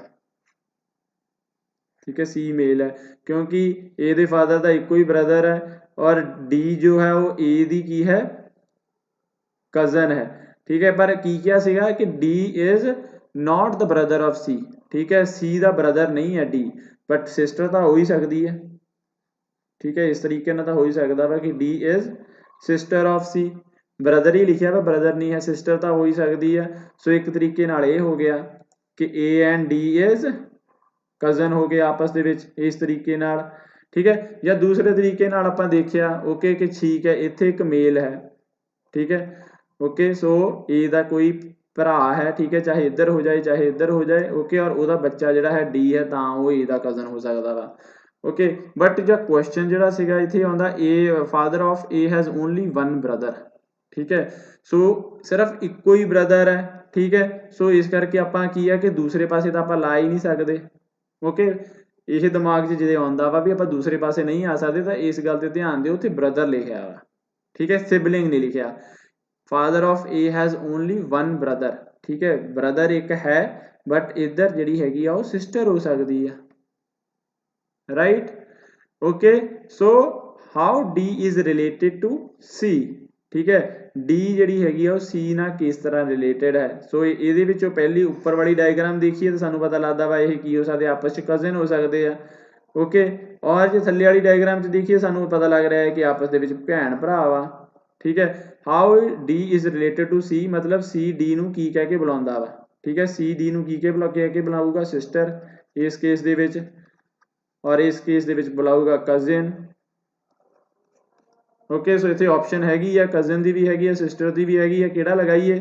ठीक है, सी मेल है क्योंकि ए दे फादर का इको ही ब्रदर है और डी जो है वो ए दी की है कजन है, ठीक है। पर की क्या सीगा कि D is not the brother of C, ठीक है, सी दा ब्रदर नहीं है डी, बट सिस्टर तो हो ही सकती है, ठीक है। इस तरीके ना तो हो ही सकता वा कि D is sister of C, brother ही लिखा वा ब्रदर नहीं है, सिस्टर तो हो ही सकती है। सो एक तरीके नाल ये हो गया कि A and D is cousin हो गए आपस दे विच, इस तरीके नाल, ठीक है। या दूसरे तरीके नाल आपां देखिया ओके कि ठीक है इत्थे एक मेल है, ठीक है, ओके। सो ए दा कोई भरा है, ठीक है, चाहे इधर हो जाए चाहे इधर हो जाए, ओके, और ओदा बच्चा जिहड़ा है डी है तां वो ए दा कजन हो सकदा वा, ओके। बट जो क्वेश्चन जिहड़ा सीगा इत्थे आउंदा ए father of A has only one brother, ठीक है। सो सिर्फ इक्को ही ब्रदर है, ठीक है। सो इस करके आपां की है कि दूसरे पासे तां आपां ला ही नहीं सकदे, ओके। ਇਹ ਦਿਮਾਗ 'ਚ ਜਿਹਦੇ ਆਉਂਦਾ ਵਾ ਵੀ ਆਪਾਂ ਦੂਸਰੇ ਪਾਸੇ ਨਹੀਂ ਆ ਸਕਦੇ ਤਾਂ ਇਸ ਗੱਲ ਤੇ ਧਿਆਨ ਦਿਓ, ਉੱਥੇ ਬ੍ਰਦਰ ਲਿਖਿਆ ਵਾ, ਠੀਕ ਹੈ, ਸਿਬਲਿੰਗ ਨਹੀਂ ਲਿਖਿਆ। Father of A has only one brother, ਠੀਕ ਹੈ, ਬ੍ਰਦਰ ਇੱਕ ਹੈ ਬਟ ਇੱਧਰ ਜਿਹੜੀ ਹੈਗੀ ਆ ਉਹ ਸਿਸਟਰ ਹੋ ਸਕਦੀ ਆ, right, okay. So how D is related to C, ਠੀਕ ਹੈ, ਡੀ ਜਿਹੜੀ ਹੈਗੀ ਆ ਉਹ ਸੀ ਨਾਲ ਕਿਸ ਤਰ੍ਹਾਂ ਰਿਲੇਟਡ ਹੈ। ਸੋ ਇਹਦੇ ਵਿੱਚੋਂ ਪਹਿਲੀ ਉੱਪਰ ਵਾਲੀ ਡਾਇਗਰਾਮ ਦੇਖੀਏ ਤਾਂ ਸਾਨੂੰ ਪਤਾ ਲੱਗਦਾ ਵਾ ਇਹ ਕੀ ਹੋ ਸਕਦੇ, ਆਪਸ 'ਚ ਕਜ਼ਨ ਹੋ ਸਕਦੇ ਆ, ਓਕੇ। ਔਰ ਜੇ ਥੱਲੇ ਵਾਲੀ ਡਾਇਗਰਾਮ 'ਚ ਦੇਖੀਏ ਸਾਨੂੰ ਪਤਾ ਲੱਗ ਰਿਹਾ ਹੈ ਕਿ ਆਪਸ ਦੇ ਵਿੱਚ ਭੈਣ ਭਰਾ ਵਾ, ਠੀਕ ਹੈ। How D is related to C ਮਤਲਬ ਸੀ ਡੀ ਨੂੰ ਕੀ ਕਹਿ ਕੇ ਬੁਲਾਉਂਦਾ ਵਾ, ਠੀਕ ਹੈ, ਸੀ ਡੀ ਨੂੰ ਕੀ ਕਹਿ ਕੇ ਬੁਲਾਊਗਾ, ਸਿਸਟਰ ਇਸ ਕੇਸ ਦੇ ਵਿੱਚ, ਔਰ ਇਸ ਕੇਸ ਦੇ ਵਿੱਚ ਬੁਲਾਊਗਾ ਕਜ਼ਨ, ओके। सो इतने ऑप्शन हैगी है, कजन की भी हैगी है, सिस्टर की भी हैगी है, केड़ा लगाइए,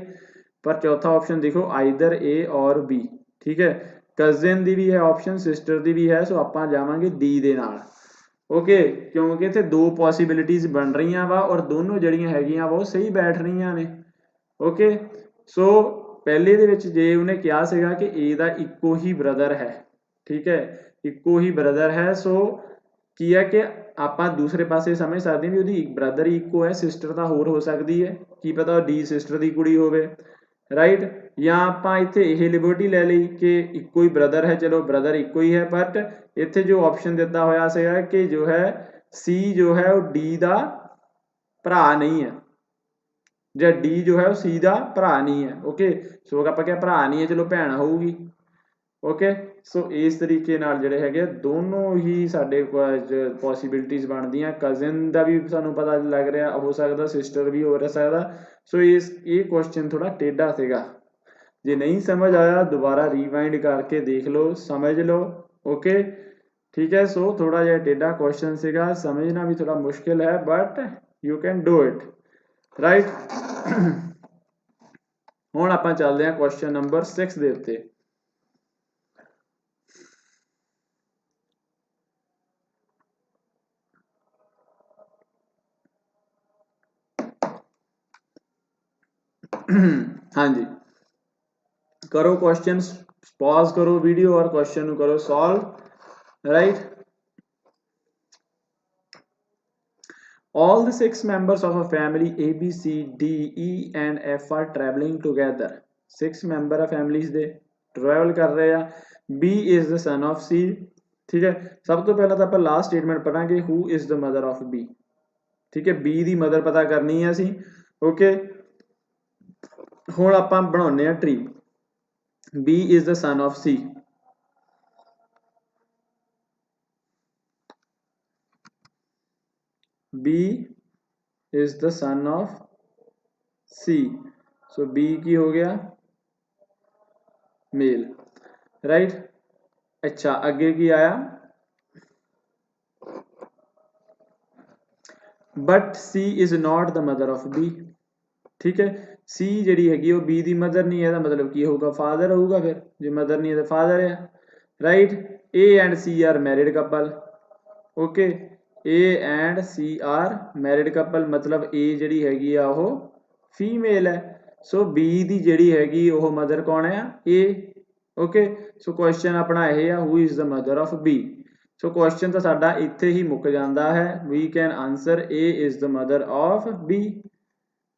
पर चौथा ऑप्शन देखो आइदर ए और बी, ठीक है, कजन की भी है ऑप्शन, सिस्टर की भी है। सो आप जावांगे डी दे नाल, ओके, क्योंकि इतने दो पॉसिबिलिटीज बन रही वा और दोनों जड़ियां हैगियां वो सही बैठ रही ने, ओके। सो पहले दे विच जे उन्हें कहा सीगा कि ए दा इक्को ही ब्रदर है, ठीक है, इक्को ही ब्रदर है। सो की है कि ਆਪਾਂ ਦੂਸਰੇ ਪਾਸੇ ਸਮਝ ਸਕਦੇ ਹਾਂ ਵੀ ਉਹਦੀ ਬ੍ਰਦਰ ਹੀ ਇੱਕੋ ਹੈ, ਸਿਸਟਰ ਤਾਂ ਹੋਰ ਹੋ ਸਕਦੀ ਹੈ, ਕੀ ਪਤਾ ਉਹ ਡੀ ਸਿਸਟਰ ਦੀ ਕੁੜੀ ਹੋਵੇ, ਰਾਈਟ। ਜਾਂ ਆਪਾਂ ਇੱਥੇ ਇਹ ਲਿਬਰਟੀ ਲੈ ਲਈ ਕਿ ਇੱਕੋ ਹੀ ਬ੍ਰਦਰ ਹੈ, ਚਲੋ ਬ੍ਰਦਰ ਇੱਕੋ ਹੀ ਹੈ, ਬਟ ਇੱਥੇ ਜੋ ਆਪਸ਼ਨ ਦਿੱਤਾ ਹੋਇਆ ਸੀਗਾ ਕਿ ਜੋ ਹੈ ਸੀ ਜੋ ਹੈ ਉਹ ਡੀ ਦਾ ਭਰਾ ਨਹੀਂ ਹੈ, ਜਾਂ ਡੀ ਜੋ ਹੈ ਉਹ ਸੀ ਦਾ ਭਰਾ ਨਹੀਂ ਹੈ, ਓਕੇ। ਸੋ ਆਪਾਂ ਕਿਹਾ ਭਰਾ ਨਹੀਂ ਹੈ, ਚਲੋ ਭੈਣ ਹੋਊਗੀ, ਓਕੇ। ਸੋ ਇਸ ਤਰੀਕੇ ਨਾਲ ਜਿਹੜੇ ਹੈਗੇ ਦੋਨੋਂ ਹੀ ਸਾਡੇ ਪੋਸੀਬਿਲਿਟੀਜ਼ ਬਣਦੀਆਂ, ਕਜ਼ਨ ਦਾ ਵੀ ਸਾਨੂੰ ਪਤਾ ਲੱਗ ਰਿਹਾ ਹੋ ਸਕਦਾ, ਸਿਸਟਰ ਵੀ ਹੋ ਸਕਦਾ। ਸੋ ਇਹ ਕੁਐਸਚਨ ਥੋੜਾ ਟੇਢਾ ਸੀਗਾ, ਜੇ ਨਹੀਂ ਸਮਝ ਆਇਆ ਦੁਬਾਰਾ ਰੀਵਾਈਂਡ ਕਰਕੇ ਦੇਖ ਲਓ, ਸਮਝ ਲਓ, ਓਕੇ, ਠੀਕ ਹੈ। ਸੋ ਥੋੜਾ ਜਿਹਾ ਟੇਢਾ ਕੁਐਸਚਨ ਸੀਗਾ, ਸਮਝਣਾ ਵੀ ਥੋੜਾ ਮੁਸ਼ਕਿਲ ਹੈ but you can do it, right. ਹੁਣ ਆਪਾਂ ਚੱਲਦੇ ਹਾਂ ਕੁਐਸਚਨ ਨੰਬਰ 6 ਦੇ ਉੱਤੇ। हाँ जी, करो क्वेश्चन, पॉज करो वीडियो और क्वेश्चन करो solve, right. All the 6 members of a family A, B, C, D, E and F are traveling together. 6 member of families they travel कर रहे हैं। B is the son of C, ठीक है। सब तो पहला तो आप लास्ट स्टेटमेंट पढ़ांगे, who is the mother of B, ठीक है। B दी मदर पता करनी है असी, ओके। ਹੁਣ ਆਪਾਂ ਬਣਾਉਨੇ ਆ tree, B is the son of C, B is the son of C, so B की हो गया मेल, राइट। अच्छा आगे की आया, but C is not the mother of B, ठीक है। C ਜਿਹੜੀ ਹੈਗੀ ਉਹ B ਦੀ ਮਦਰ ਨਹੀਂ ਹੈ, ਤਾਂ ਮਤਲਬ ਕੀ ਹੋਊਗਾ, ਫਾਦਰ ਹੋਊਗਾ, ਫਿਰ ਜੇ ਮਦਰ ਨਹੀਂ ਹੈ ਤਾਂ ਫਾਦਰ ਹੈ, right. A and C are married couple, okay, A and C are married couple, मतलब A ਜਿਹੜੀ ਹੈਗੀ ਆ ਉਹ ਫੀਮੇਲ ਹੈ। ਸੋ B ਦੀ ਜਿਹੜੀ ਹੈਗੀ ਉਹ ਮਦਰ ਕੌਣ ਆ, A, ओके। सो क्वेश्चन अपना ਇਹ ਆ, who is the mother of B। So question ਤਾਂ ਸਾਡਾ ਇੱਥੇ ਹੀ ਮੁੱਕ ਜਾਂਦਾ ਹੈ, we can answer A is the mother of B,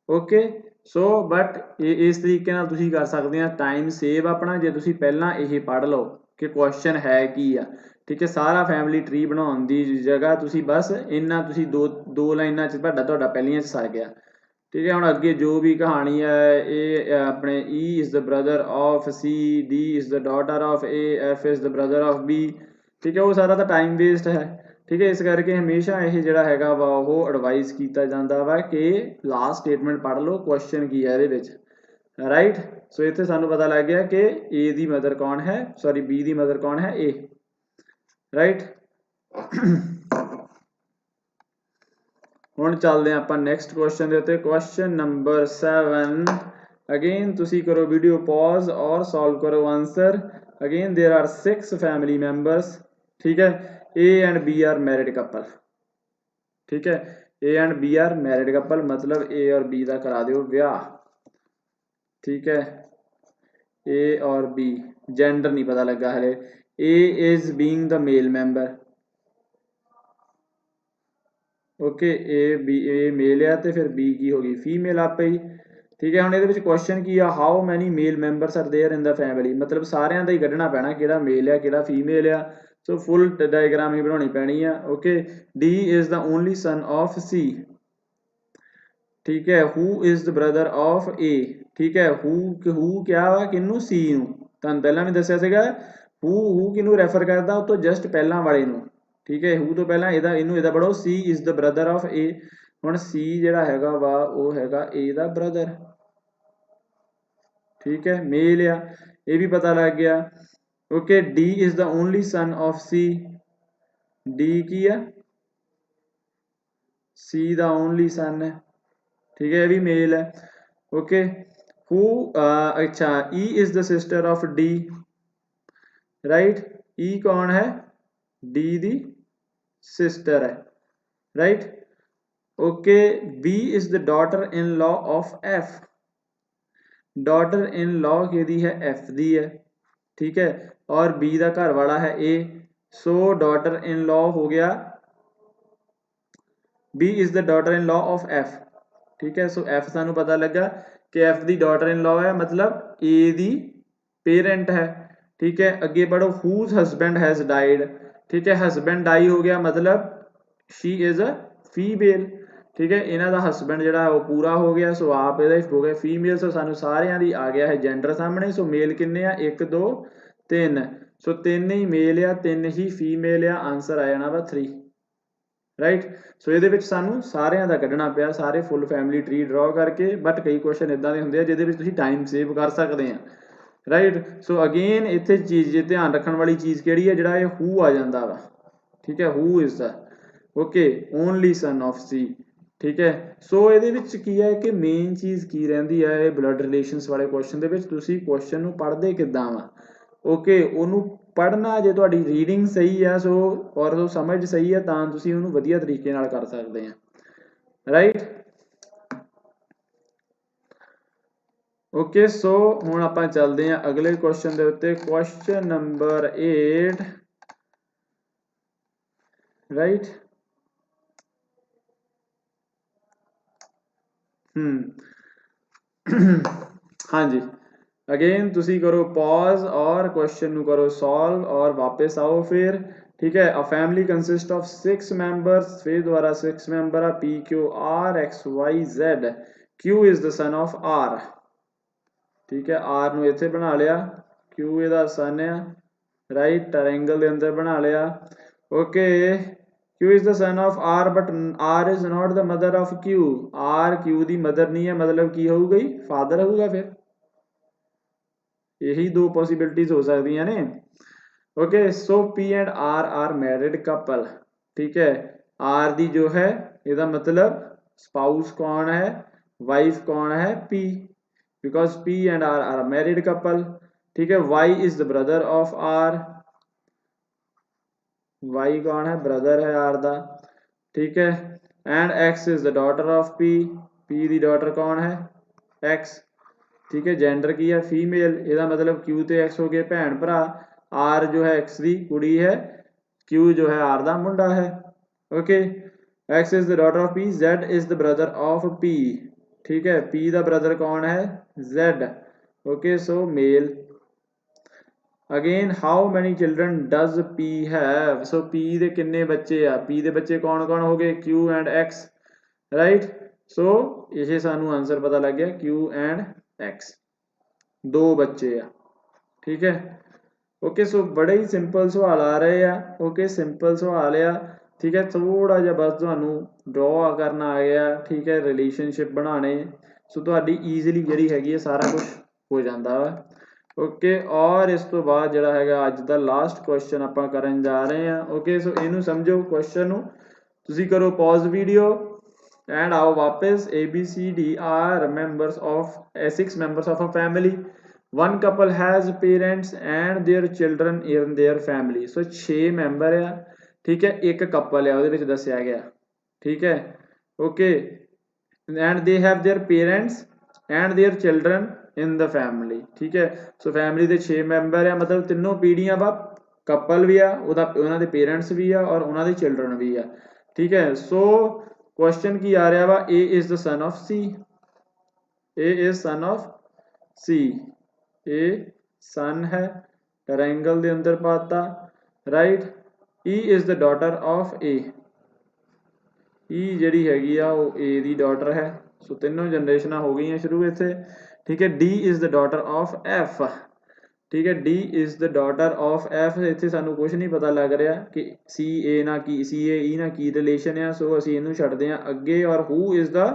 okay. So but इस तरीके ਨਾਲ ਤੁਸੀਂ ਕਰ ਸਕਦੇ ਆ, टाइम सेव अपना जे ਤੁਸੀਂ ਪਹਿਲਾਂ ਇਹ ਪੜ੍ਹ ਲਓ कि क्वेश्चन है की आ। ठीक है, सारा फैमिली ट्री बनाने की जगह तुसी बस इन्ना तुसी दो लाइनां च तुहाडा पहलियां च सर गया। ठीक है, हुण अगे जो भी कहानी है ए अपने E is the brother of C, D is the daughter of A, F is the brother of B. ठीक है, वो सारा तो टाइम वेस्ट है। ठीक है, इस करके हमेशा ये जिहड़ा हैगा वा वो एडवाइस किया जाता वा कि लास्ट स्टेटमेंट पढ़ लो क्वेश्चन की है इहदे विच। राइट, सो इत्थे सानू पता लग गया कि ए दी मदर कौन है, सॉरी बी दी मदर कौन है, ए। राइट, हुण चलदे आपां नैक्सट क्वेश्चन दे उत्ते। क्वेश्चन नंबर 7 अगेन तुसी करो वीडियो पॉज और सॉल्व करो answer. Again there are 6 family members. ठीक है, A and B are married couple. ठीक है, A and B are married couple मतलब ए और बी का करा दिओ ब्याह। ठीक है, ए और बी, जेंडर नहीं पता लगा हले। A is being the male member. Okay, A male है तो फिर बी की होगी फीमेल आपे ही। ठीक है, हुण इहदे विच क्वेश्चन की आ, how many male members are there in the family, मतलब सारिਆਂ ਦਾ ही कढ़ना पैना किहड़ा मेल है किहड़ा फीमेल आ। सो फुल डायग्राम ही बनानी पैनी है। Okay, D is the only son of C. ठीक है, who is the brother of A. ठीक है, हु क्या वा किनू, सी नू। तुहानूं पहलां भी दस्सिया सीगा हु किनू रैफर करदा उस तो जस्ट पहलां वाले नू। ठीक है, हु तो पहलां इहदा इनू इहदा पढ़ो, सी इज द ब्रदर ऑफ ए। हुण सी जिहड़ा हैगा वा वो हैगा ए दा ब्रदर। ठीक है, मेल आ, ये भी पता लग गया। Okay, D is the only son of C. D की है, सी दा ओनली सन है। ठीक है, ये भी मेल है। ओके, हु अच्छा, E is the sister of D. Right, E कौन है, डी दी सिस्टर है। Right, okay, B is the daughter in law of F. Daughter in law किहदी है, एफ दी है। ठीक है, और बी दा घर वाला है ए। सो डॉटर इन लॉ हो गया, B is the daughter in law of F. ठीक है, सो एफ सानू पता लगा कि एफ दी डॉटर इन लॉ है मतलब ए दी पेरेंट है। ठीक है, अगे पढ़ो, हुज हस्बैंड हैज डाइड। ठीक है, हस्बैंड डाई हो गया मतलब शी इज अ फीमेल। ठीक है, इन्हों का हस्बैंड जो है वो पूरा हो गया, सो आप ये हो गया फीमेल। सो सानू सारिਆਂ ਦੀ आ गया है जेंडर सामने। सो मेल किन्ने आ, 1 2 3। सो 3 ही मेल आ 3 ही फीमेल आ, आंसर आ जाना वा 3। राइट, सो ये सानू सारिਆਂ ਦਾ ਕੱਢਣਾ ਪਿਆ, ਸਾਰੇ फुल फैमिली ट्री ड्रॉ करके। बट कई क्वेश्चन इदां ਦੇ ਹੁੰਦੇ ਆ ਜਿਹਦੇ ਵਿੱਚ ਤੁਸੀਂ टाइम सेव कर सकते हैं। राइट, सो अगेन इत्थे चीज़ जे ध्यान रखने वाली चीज़ किहड़ी है, जिहड़ा ये हू आ जाता वा। ठीक है, who is the okay only son of C. ठीक है, सो ये की है कि मेन चीज़ की रहिंदी है ब्लड रिलेशनस वाले क्वेश्चन दे विच, तुसीं क्वेश्चन नूं पढ़दे किद्दां वा। ओके, उहनूं पढ़ना जे तुहाडी रीडिंग सही है सो और वो समझ सही है तां तुसीं उहनूं वधिया तरीके नाल कर सकदे आ। राइट, ओके, सो हुण आपां चलदे हां अगले क्वेश्चन दे उत्ते। Question number 8। राइट, हाँ जी, अगेन तुसी करो पॉज और क्वेश्चन नू करो सॉल्व और वापस आओ फिर। ठीक है, a family consist of 6 members. फिर दोबारा 6 मैंबर आ, P Q R X Y Z. Q is the son of R. ठीक है, आर नू इत्थे बना लिया, क्यू इहदा सन है। राइट, ट्रायंगल दे अंदर बना लिया। Okay, Q is the son of R but R is not the mother of Q. R Q दी मदर नहीं है, मतलब की होऊगा ही फादर होऊगा। फिर यही दो पॉसिबिलिटीज हो सकती ने। Okay, so P and R are married couple. ठीक है, आर दी जो है इसका मतलब स्पाउस कौन है, वाइफ कौन है, P, because P and R are married couple. ठीक है, Y is the brother of R. Y कौन है, ब्रदर है आर दा। ठीक है, and X is the daughter of P. P दी डॉटर कौन है, एक्स। ठीक है, जेंडर की है फीमेल, इसका मतलब क्यू तो एक्स हो गए भैन भरा, आर जो है एक्स की कुड़ी है, क्यू जो है आर दा मुंडा है। Okay, X is the daughter of P, Z is the brother of P. ठीक है, पी दा ब्रदर कौन है, Z. Okay, so male. Again how many children does P have, so P ਦੇ ਕਿੰਨੇ ਬੱਚੇ ਆ, P ਦੇ ਬੱਚੇ ਕੌਣ ਕੌਣ ਹੋ ਗਏ, Q and X, ਰਾਈਟ। ਸੋ ਇਹ ਸਾਨੂੰ ਆਨਸਰ ਪਤਾ ਲੱਗ ਗਿਆ Q and X, 2 ਬੱਚੇ ਆ, ਠੀਕ ਹੈ। ਓਕੇ, ਸੋ ਬੜੇ ਹੀ ਸਿੰਪਲ ਸਵਾਲ ਆ ਰਹੇ ਆ, ਓਕੇ ਸਿੰਪਲ ਸਵਾਲ ਆ, ਠੀਕ ਹੈ। ਥੋੜਾ ਜਿਹਾ ਬਸ ਤੁਹਾਨੂੰ ਡਰਾ ਕਰਨਾ ਆ ਗਿਆ, ਠੀਕ ਹੈ, ਰਿਲੇਸ਼ਨਸ਼ਿਪ ਬਣਾਉਣੇ, ਸੋ ਤੁਹਾਡੀ ਈਜ਼ੀਲੀ ਜਿਹੜੀ ਹੈਗੀ ਹੈ ਸਾਰਾ ਕੁਝ ਹੋ ਜਾਂਦਾ ਵਾ, ਓਕੇ। ਔਰ ਇਸ ਤੋਂ ਬਾਅਦ ਜਿਹੜਾ ਹੈਗਾ ਅੱਜ ਦਾ ਲਾਸਟ ਕੁਐਸਚਨ ਆਪਾਂ ਕਰਨ ਜਾ ਰਹੇ ਹਾਂ, ਓਕੇ। ਸੋ ਇਹਨੂੰ ਸਮਝੋ, ਕੁਐਸਚਨ ਨੂੰ ਤੁਸੀਂ ਕਰੋ ਪੌਜ਼ ਵੀਡੀਓ ਐਂਡ ਆਓ ਵਾਪਸ। ABCD are members of 6 members of a family. One couple has parents and their children in their family. So 6 member ਆ, ਠੀਕ ਹੈ, ਇੱਕ ਕਪਲ ਆ ਉਹਦੇ ਵਿੱਚ ਦੱਸਿਆ ਗਿਆ, ਠੀਕ ਹੈ, okay. and they have their parents and their children in the family, ਠੀਕ ਹੈ। ਸੋ ਫੈਮਿਲੀ ਦੇ 6 ਮੈਂਬਰ ਆ, ਮਤਲਬ ਤਿੰਨੋਂ ਪੀੜ੍ਹੀਆਂ ਵਾ, ਕਪਲ ਵੀ ਆ, ਉਹਨਾਂ ਦੇ ਪੇਰੈਂਟਸ ਵੀ ਆ ਔਰ ਉਹਨਾਂ ਦੇ ਚਿਲਡਰਨ ਵੀ ਆ, ਠੀਕ ਹੈ। ਸੋ ਕੁਐਸਚਨ ਕੀ ਆ ਰਿਹਾ ਵਾ, A is the son of C, A is son of C, A son ਹੈ, ਟ੍ਰਾਇੰਗਲ ਦੇ ਅੰਦਰ ਪਾਤਾ, right. E is the daughter of A, E ਜਿਹੜੀ ਹੈਗੀ ਆ ਉਹ A ਦੀ ਡਾਟਰ ਹੈ, ਸੋ ਤਿੰਨੋਂ ਜਨਰੇਸ਼ਨਾਂ ਹੋ ਗਈਆਂ ਸ਼ੁਰੂ ਇੱਥੇ, ਠੀਕ ਹੈ। D is the daughter of F, ਠੀਕ ਹੈ, D is the daughter of F, ਇੱਥੇ ਸਾਨੂੰ ਕੁਝ ਨਹੀਂ ਪਤਾ ਲੱਗ ਰਿਹਾ ਕਿ CA ਨਾਲ ਕੀ, CAE ਨਾਲ ਕੀ ਰਿਲੇਸ਼ਨ ਆ, ਸੋ ਅਸੀਂ ਇਹਨੂੰ ਛੱਡਦੇ ਹਾਂ ਅੱਗੇ। ਔਰ who is the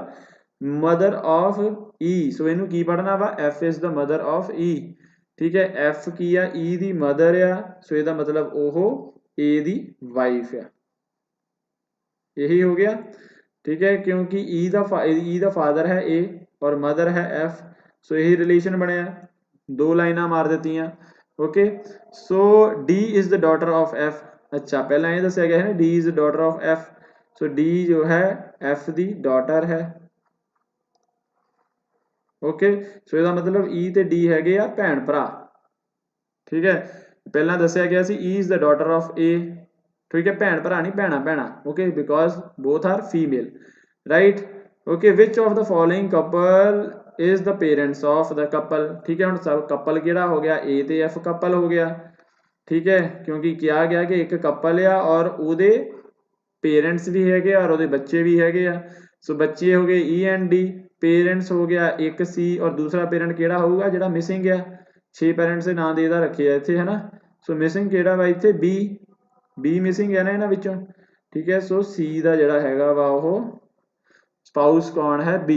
mother of E, ਸੋ ਇਹਨੂੰ ਕੀ ਪੜ੍ਹਨਾ ਵਾ, F is the mother of E, ਠੀਕ ਹੈ। F ਕੀ ਆ, E ਦੀ ਮਦਰ ਆ, ਸੋ ਇਹਦਾ ਮਤਲਬ ਉਹ A ਦੀ ਵਾਈਫ ਆ, यही हो गया, ठीक है, क्योंकि E ਦਾ फादर है A और मदर है F, सो यही रिलेशन बनया, 2 लाइना मार ਦਿੱਤੀਆਂ, okay. So D is the daughter of F, अच्छा पहला ये दसिया गया है D is the daughter of F, so D जो है F ਦੀ ਡਾਟਰ है, ओके। सो ਇਹਦਾ ਮਤਲਬ E ਤੇ D ਹੈਗੇ ਆ ਭੈਣ ਭਰਾ, ਠੀਕ ਹੈ। ਪਹਿਲਾਂ ਦੱਸਿਆ ਗਿਆ ਸੀ E is the daughter of A, ठीक है, भैन भरा नहीं भैना भैना, okay, because both are female, right, okay. Which of the following couple is the parents of the couple, ठीक है। हम सब कपल केड़ा हो गया, A ते F कपल हो गया, ठीक है, क्योंकि क्या गया कि एक कपल आ और ਉਹਦੇ पेरेंट्स भी हैगे और ਉਹਦੇ बच्चे भी हैगे आ, सो बच्चे हो गए E and D, पेरेंट्स हो गया एक C और दूसरा पेरेंट केड़ा होगा ਜਿਹੜਾ मिसिंग आ, 6 पेरेंट्स ਦੇ ਨਾਂ ਦੇ ਇਹਦਾ ਰੱਖੇ ਆ ਇੱਥੇ, है ना। सो मिसिंग केड़ा ਵਾ ਇੱਥੇ B ਮਿਸਿੰਗ ਹੈ ਨਾ ਇਹਨਾਂ ਵਿੱਚੋਂ, ਠੀਕ ਹੈ। ਸੋ C ਦਾ ਜਿਹੜਾ ਹੈਗਾ ਵਾ ਉਹ ਸਪਾਊਸ ਕੌਣ ਹੈ, B,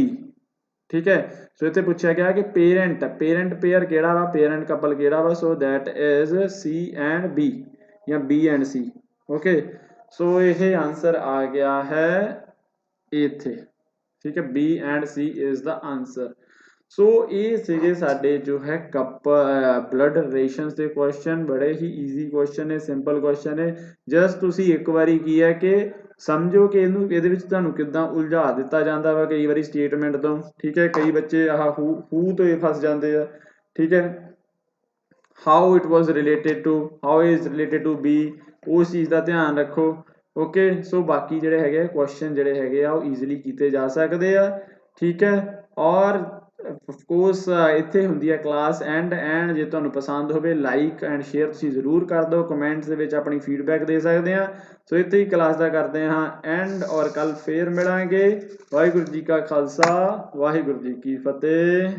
ਠੀਕ ਹੈ। ਸੋ ਇੱਥੇ ਪੁੱਛਿਆ ਗਿਆ ਕਿ ਪੇਰੈਂਟ ਪੇਅਰ ਕਿਹੜਾ ਵਾ, ਪੇਰੈਂਟ ਕਪਲ ਕਿਹੜਾ ਵਾ, so that is C and B ਜਾਂ B and C, ਓਕੇ। ਸੋ ਇਹ ਆਨਸਰ ਆ ਗਿਆ ਹੈ ਇੱਥੇ, ਠੀਕ ਹੈ, B and C is the answer. So ਇਹ ਸੀਗੇ ਸਾਡੇ ਜੋ ਹੈ ਬਲੱਡ ਰਿਲੇਸ਼ਨਸ ਦੇ ਕੁਐਸਚਨ, ਬੜੇ ਹੀ ਈਜ਼ੀ ਕੁਐਸਚਨ ਨੇ, ਸਿੰਪਲ ਕੁਐਸਚਨ ਨੇ। ਜਸਟ ਤੁਸੀਂ ਇੱਕ ਵਾਰੀ ਕੀ ਹੈ ਕਿ ਸਮਝੋ ਕਿ ਇਹਦੇ ਵਿੱਚ ਤੁਹਾਨੂੰ ਕਿੱਦਾਂ ਉਲਝਾ ਦਿੱਤਾ ਜਾਂਦਾ ਵਾ ਕਈ ਵਾਰੀ ਸਟੇਟਮੈਂਟ ਤੋਂ, ਠੀਕ ਹੈ। ਕਈ ਬੱਚੇ ਆਹ ਹੂ ਤੋਂ ਫਸ ਜਾਂਦੇ ਆ, ਠੀਕ ਹੈ। How it was related to, how is related to B, ਉਸ ਚੀਜ਼ ਦਾ ਧਿਆਨ ਰੱਖੋ, ਓਕੇ। ਸੋ ਬਾਕੀ ਜਿਹੜੇ ਹੈਗੇ ਕੁਐਸਚਨ ਜਿਹੜੇ ਹੈਗੇ ਆ ਉਹ ਈਜ਼ੀਲੀ ਕੀਤੇ ਜਾ ਸਕਦੇ ਆ, ਠੀਕ ਹੈ। ਔਰ ਅਫਕੋਰਸ ਇੱਥੇ ਹੁੰਦੀ ਹੈ ਕਲਾਸ ਐਂਡ ਜੇ ਤੁਹਾਨੂੰ ਪਸੰਦ ਹੋਵੇ ਲਾਈਕ ਐਂਡ ਸ਼ੇਅਰ ਤੁਸੀਂ ਜ਼ਰੂਰ ਕਰ ਦਿਓ, ਕਮੈਂਟਸ ਦੇ ਵਿੱਚ ਆਪਣੀ ਫੀਡਬੈਕ ਦੇ ਸਕਦੇ ਹਾਂ। ਸੋ ਇੱਥੇ ਹੀ ਕਲਾਸ ਦਾ ਕਰਦੇ ਹਾਂ ਐਂਡ, ਔਰ ਕੱਲ ਫੇਰ ਮਿਲਾਂਗੇ। ਵਾਹਿਗੁਰੂ ਜੀ ਕਾ ਖਾਲਸਾ, ਵਾਹਿਗੁਰੂ ਜੀ ਕੀ ਫਤਿਹ।